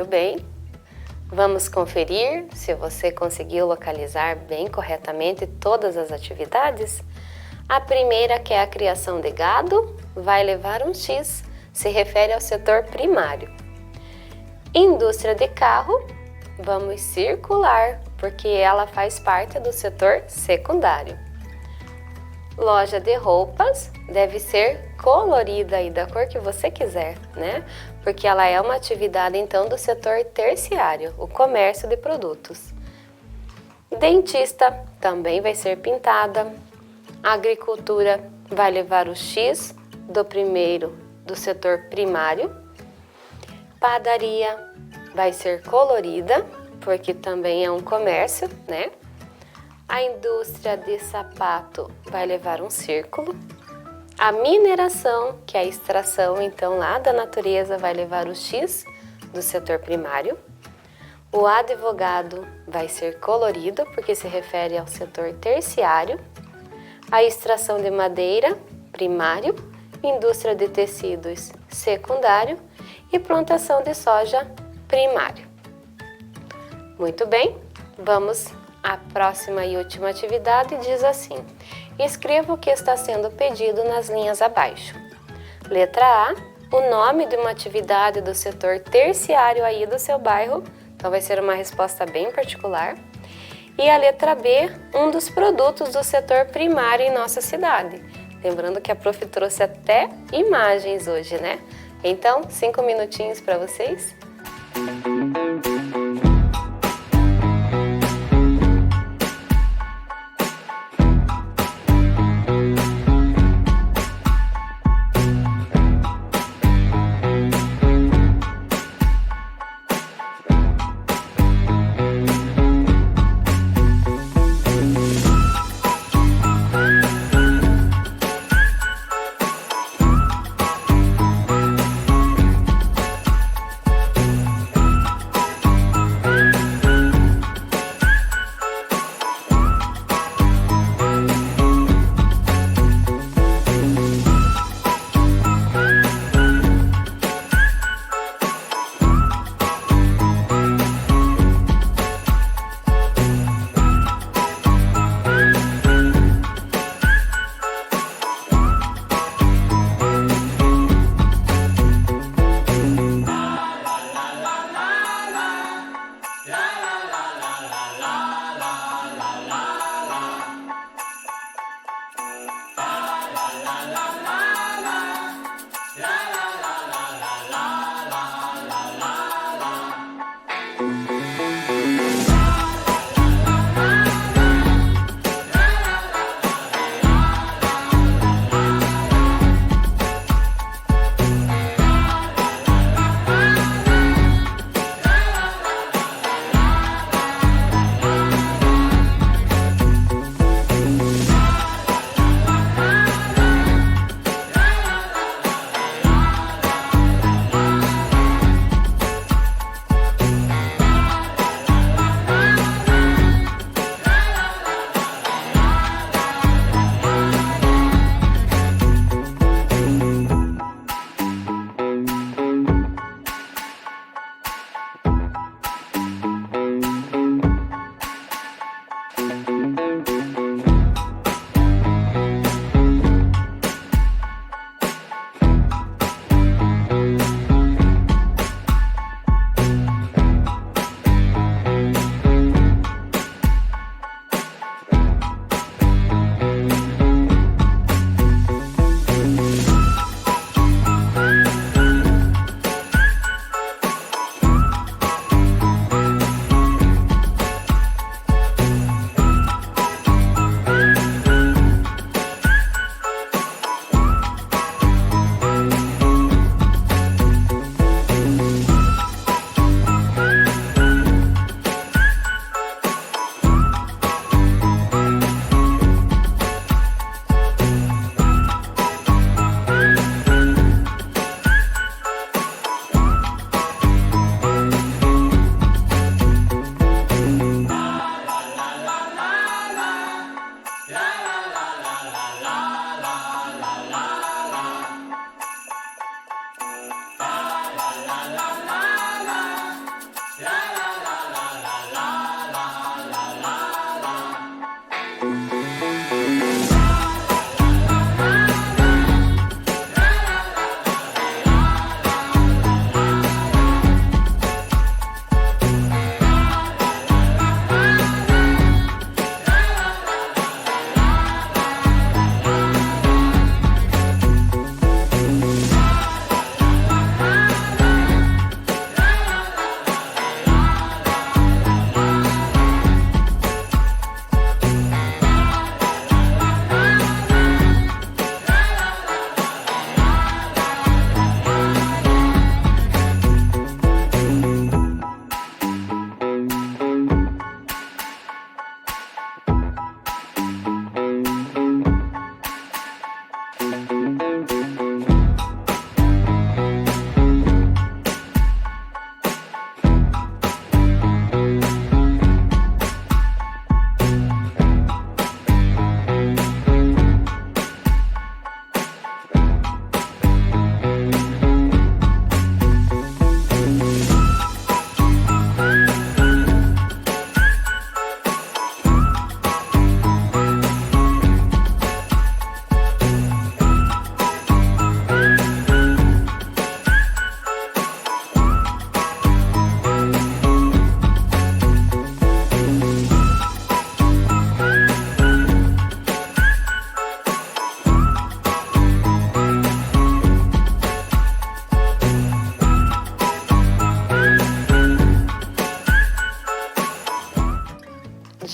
bem. Vamos conferir se você conseguiu localizar bem corretamente todas as atividades. A primeira, que é a criação de gado, vai levar um X, se refere ao setor primário. Indústria de carro, vamos circular, porque ela faz parte do setor secundário. Loja de roupas deve ser colorida e da cor que você quiser, né? Porque ela é uma atividade então do setor terciário, o comércio de produtos. Dentista também vai ser pintada. Agricultura vai levar o X do setor primário. Padaria vai ser colorida, porque também é um comércio, né? A indústria de sapato vai levar um círculo. A mineração, que é a extração então lá da natureza, vai levar o X do setor primário. O advogado vai ser colorido, porque se refere ao setor terciário. A extração de madeira, primário. Indústria de tecidos, secundário. E plantação de soja, primário. Muito bem, vamos à próxima e última atividade, diz assim: escreva o que está sendo pedido nas linhas abaixo. Letra A, o nome de uma atividade do setor terciário aí do seu bairro, então vai ser uma resposta bem particular. E a letra B, um dos produtos do setor primário em nossa cidade. Lembrando que a prof trouxe até imagens hoje, né? Então, 5 minutinhos para vocês.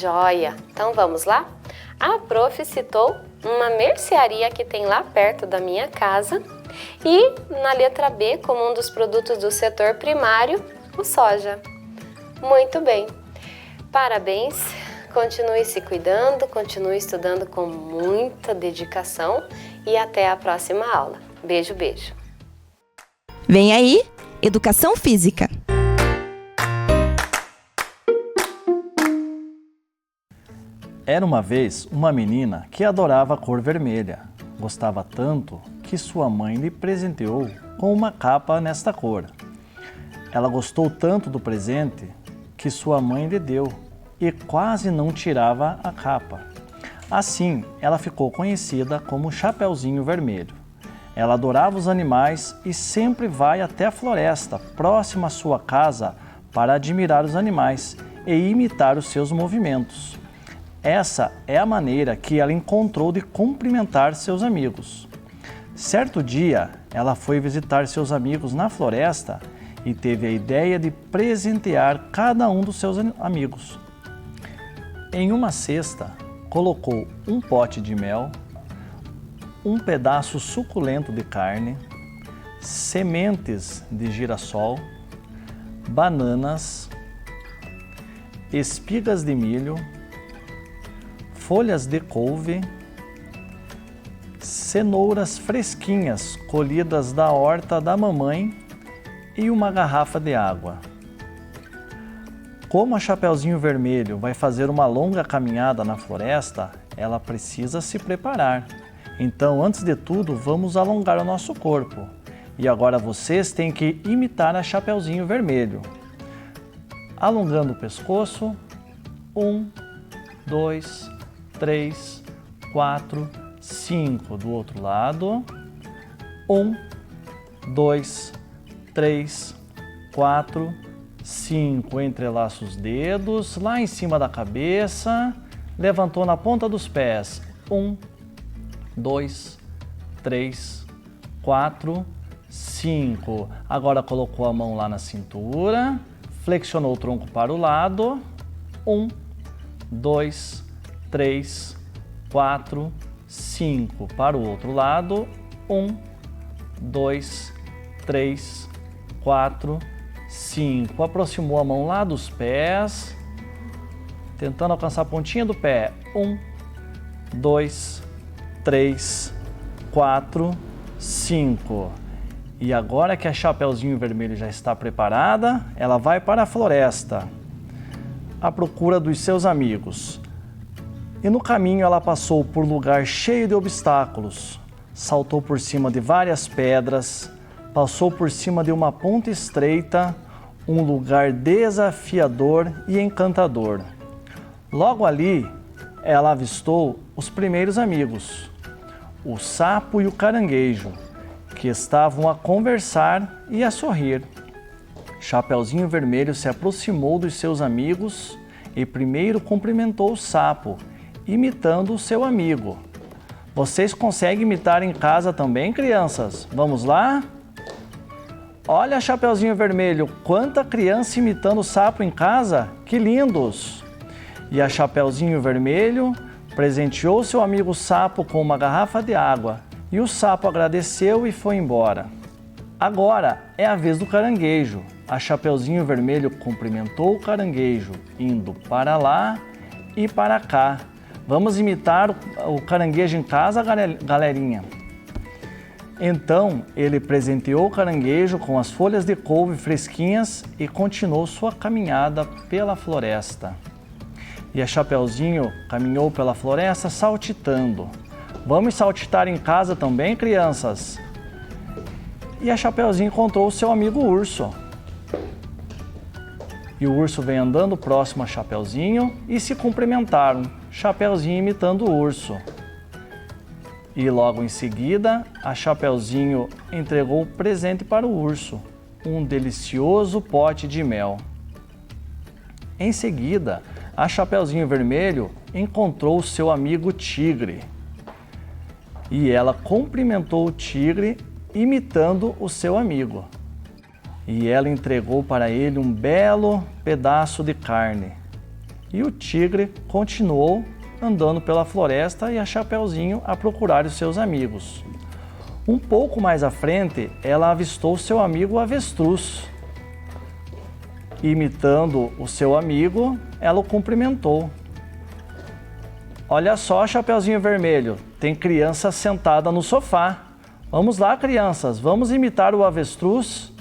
Joia! Então vamos lá? A prof citou uma mercearia que tem lá perto da minha casa e na letra B, como um dos produtos do setor primário, o soja. Muito bem! Parabéns! Continue se cuidando, continue estudando com muita dedicação e até a próxima aula. Beijo, beijo! Vem aí, Educação Física. Era uma vez uma menina que adorava a cor vermelha. Gostava tanto que sua mãe lhe presenteou com uma capa nesta cor. Ela gostou tanto do presente que sua mãe lhe deu e quase não tirava a capa. Assim, ela ficou conhecida como Chapeuzinho Vermelho. Ela adorava os animais e sempre vai até a floresta, próxima à sua casa, para admirar os animais e imitar os seus movimentos. Essa é a maneira que ela encontrou de cumprimentar seus amigos. Certo dia, ela foi visitar seus amigos na floresta e teve a ideia de presentear cada um dos seus amigos. Em uma cesta, colocou um pote de mel, um pedaço suculento de carne, sementes de girassol, bananas, espigas de milho, folhas de couve, cenouras fresquinhas colhidas da horta da mamãe e uma garrafa de água. Como a Chapeuzinho Vermelho vai fazer uma longa caminhada na floresta, ela precisa se preparar. Então, antes de tudo, vamos alongar o nosso corpo. E agora vocês têm que imitar a Chapeuzinho Vermelho. Alongando o pescoço, 1, 2, 3, 4, 5. Do outro lado, 1, 2, 3, 4, 5. Entrelaça os dedos lá em cima da cabeça, levantou na ponta dos pés. 1, 2, 3, 4, 5. Agora colocou a mão lá na cintura, flexionou o tronco para o lado. 1, 2, 3, 4, 5. Para o outro lado. 1, 2, 3, 4, 5. Aproximou a mão lá dos pés, tentando alcançar a pontinha do pé. 1, 2, 3, 4, 5. E agora que a Chapeuzinho Vermelho já está preparada, ela vai para a floresta, à procura dos seus amigos. E no caminho ela passou por lugar cheio de obstáculos, saltou por cima de várias pedras, passou por cima de uma ponte estreita, um lugar desafiador e encantador. Logo ali, ela avistou os primeiros amigos, o sapo e o caranguejo, que estavam a conversar e a sorrir. Chapeuzinho Vermelho se aproximou dos seus amigos e primeiro cumprimentou o sapo, imitando o seu amigo. Vocês conseguem imitar em casa também, crianças? Vamos lá? Olha, Chapeuzinho Vermelho, quanta criança imitando o sapo em casa! Que lindos! E a Chapeuzinho Vermelho presenteou seu amigo sapo com uma garrafa de água e o sapo agradeceu e foi embora. Agora é a vez do caranguejo. A Chapeuzinho Vermelho cumprimentou o caranguejo, indo para lá e para cá. Vamos imitar o caranguejo em casa, galerinha? Então, ele presenteou o caranguejo com as folhas de couve fresquinhas e continuou sua caminhada pela floresta. E a Chapeuzinho caminhou pela floresta saltitando. Vamos saltitar em casa também, crianças? E a Chapeuzinho encontrou o seu amigo urso. E o urso vem andando próximo a Chapeuzinho e se cumprimentaram, Chapeuzinho imitando o urso. E logo em seguida, a Chapeuzinho entregou o presente para o urso, um delicioso pote de mel. Em seguida, a Chapeuzinho Vermelho encontrou o seu amigo tigre. E ela cumprimentou o tigre, imitando o seu amigo. E ela entregou para ele um belo pedaço de carne. E o tigre continuou andando pela floresta e a Chapeuzinho a procurar os seus amigos. Um pouco mais à frente, ela avistou seu amigo Avestruz. Imitando o seu amigo, ela o cumprimentou. Olha só, Chapeuzinho Vermelho, tem criança sentada no sofá. Vamos lá, crianças, vamos imitar o avestruz?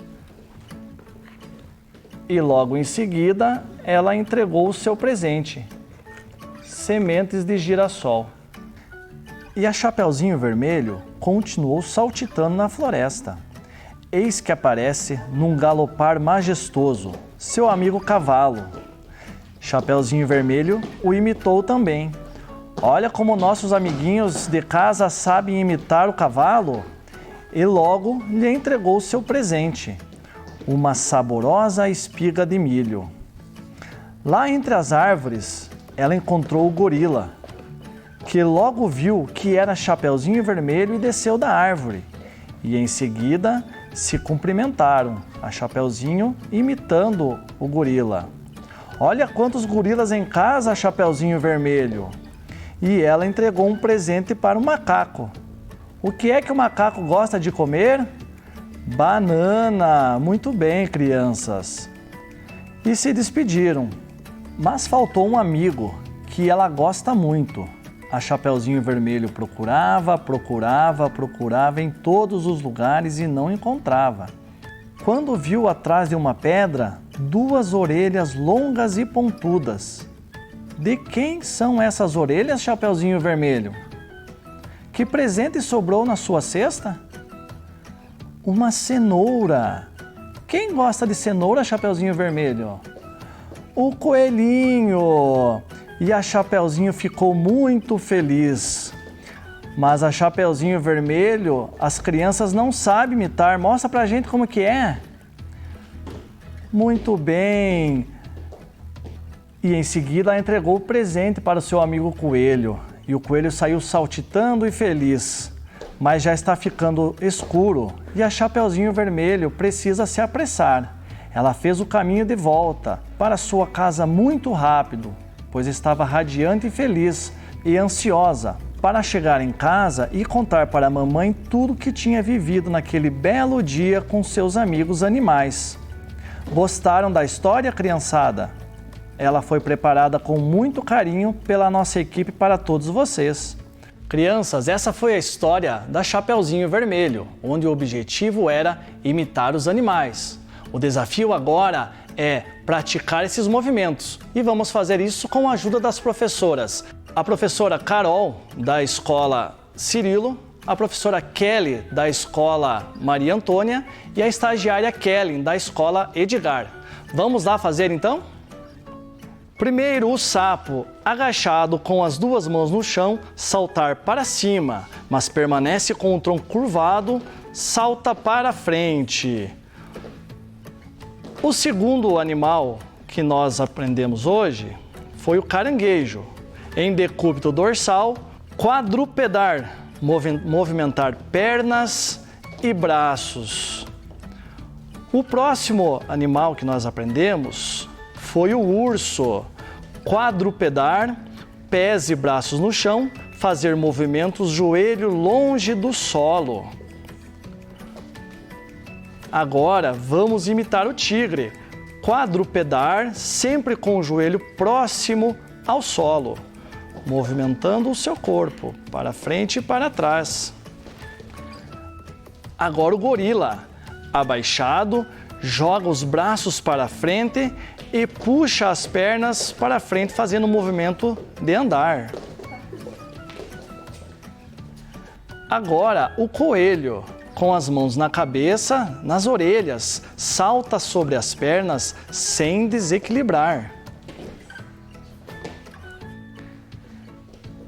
E logo em seguida, ela entregou o seu presente, sementes de girassol. E a Chapeuzinho Vermelho continuou saltitando na floresta. Eis que aparece, num galopar majestoso, seu amigo cavalo. Chapeuzinho Vermelho o imitou também. Olha como nossos amiguinhos de casa sabem imitar o cavalo. E logo lhe entregou seu presente, uma saborosa espiga de milho. Lá entre as árvores, ela encontrou o gorila, que logo viu que era Chapeuzinho Vermelho e desceu da árvore. E em seguida se cumprimentaram, a Chapeuzinho imitando o gorila. Olha quantos gorilas em casa, Chapeuzinho Vermelho! E ela entregou um presente para o macaco. O que é que o macaco gosta de comer? Banana! Muito bem, crianças! E se despediram, mas faltou um amigo que ela gosta muito. A Chapeuzinho Vermelho procurava em todos os lugares e não encontrava. Quando viu atrás de uma pedra, 2 orelhas longas e pontudas. De quem são essas orelhas, Chapeuzinho Vermelho? Que presente sobrou na sua cesta? Uma cenoura. Quem gosta de cenoura, Chapeuzinho Vermelho? O coelhinho. E a Chapeuzinho ficou muito feliz. Mas a Chapeuzinho Vermelho, as crianças não sabem imitar. Mostra pra gente como que é. Muito bem. E em seguida ela entregou o presente para o seu amigo coelho. E o coelho saiu saltitando e feliz. Mas já está ficando escuro e a Chapeuzinho Vermelho precisa se apressar. Ela fez o caminho de volta para sua casa muito rápido, pois estava radiante e feliz e ansiosa para chegar em casa e contar para a mamãe tudo o que tinha vivido naquele belo dia com seus amigos animais. Gostaram da história, criançada? Ela foi preparada com muito carinho pela nossa equipe para todos vocês. Crianças, essa foi a história da Chapeuzinho Vermelho, onde o objetivo era imitar os animais. O desafio agora é praticar esses movimentos e vamos fazer isso com a ajuda das professoras. A professora Carol, da escola Cirilo, a professora Kelly, da escola Maria Antônia e a estagiária Kelly, da escola Edgar. Vamos lá fazer então? Primeiro, o sapo, agachado com as 2 mãos no chão, saltar para cima, mas permanece com o tronco curvado, salta para frente. O segundo animal que nós aprendemos hoje foi o caranguejo. Em decúbito dorsal, quadrupedar, movimentar pernas e braços. O próximo animal que nós aprendemos foi o urso. Quadrupedar, pés e braços no chão, fazer movimentos joelho longe do solo. Agora vamos imitar o tigre. Quadrupedar, sempre com o joelho próximo ao solo, movimentando o seu corpo para frente e para trás. Agora o gorila, abaixado, joga os braços para frente e puxa as pernas para frente, fazendo um movimento de andar. Agora, o coelho, com as mãos na cabeça, nas orelhas, salta sobre as pernas sem desequilibrar.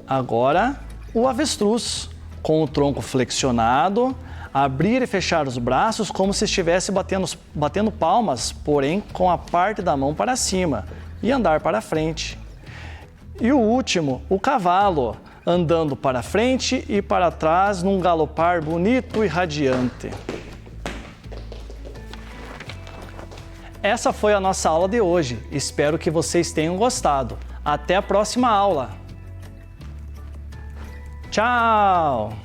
Agora, o avestruz, com o tronco flexionado, abrir e fechar os braços como se estivesse batendo palmas, porém com a parte da mão para cima, e andar para frente. E o último, o cavalo, andando para frente e para trás num galopar bonito e radiante. Essa foi a nossa aula de hoje. Espero que vocês tenham gostado. Até a próxima aula. Tchau!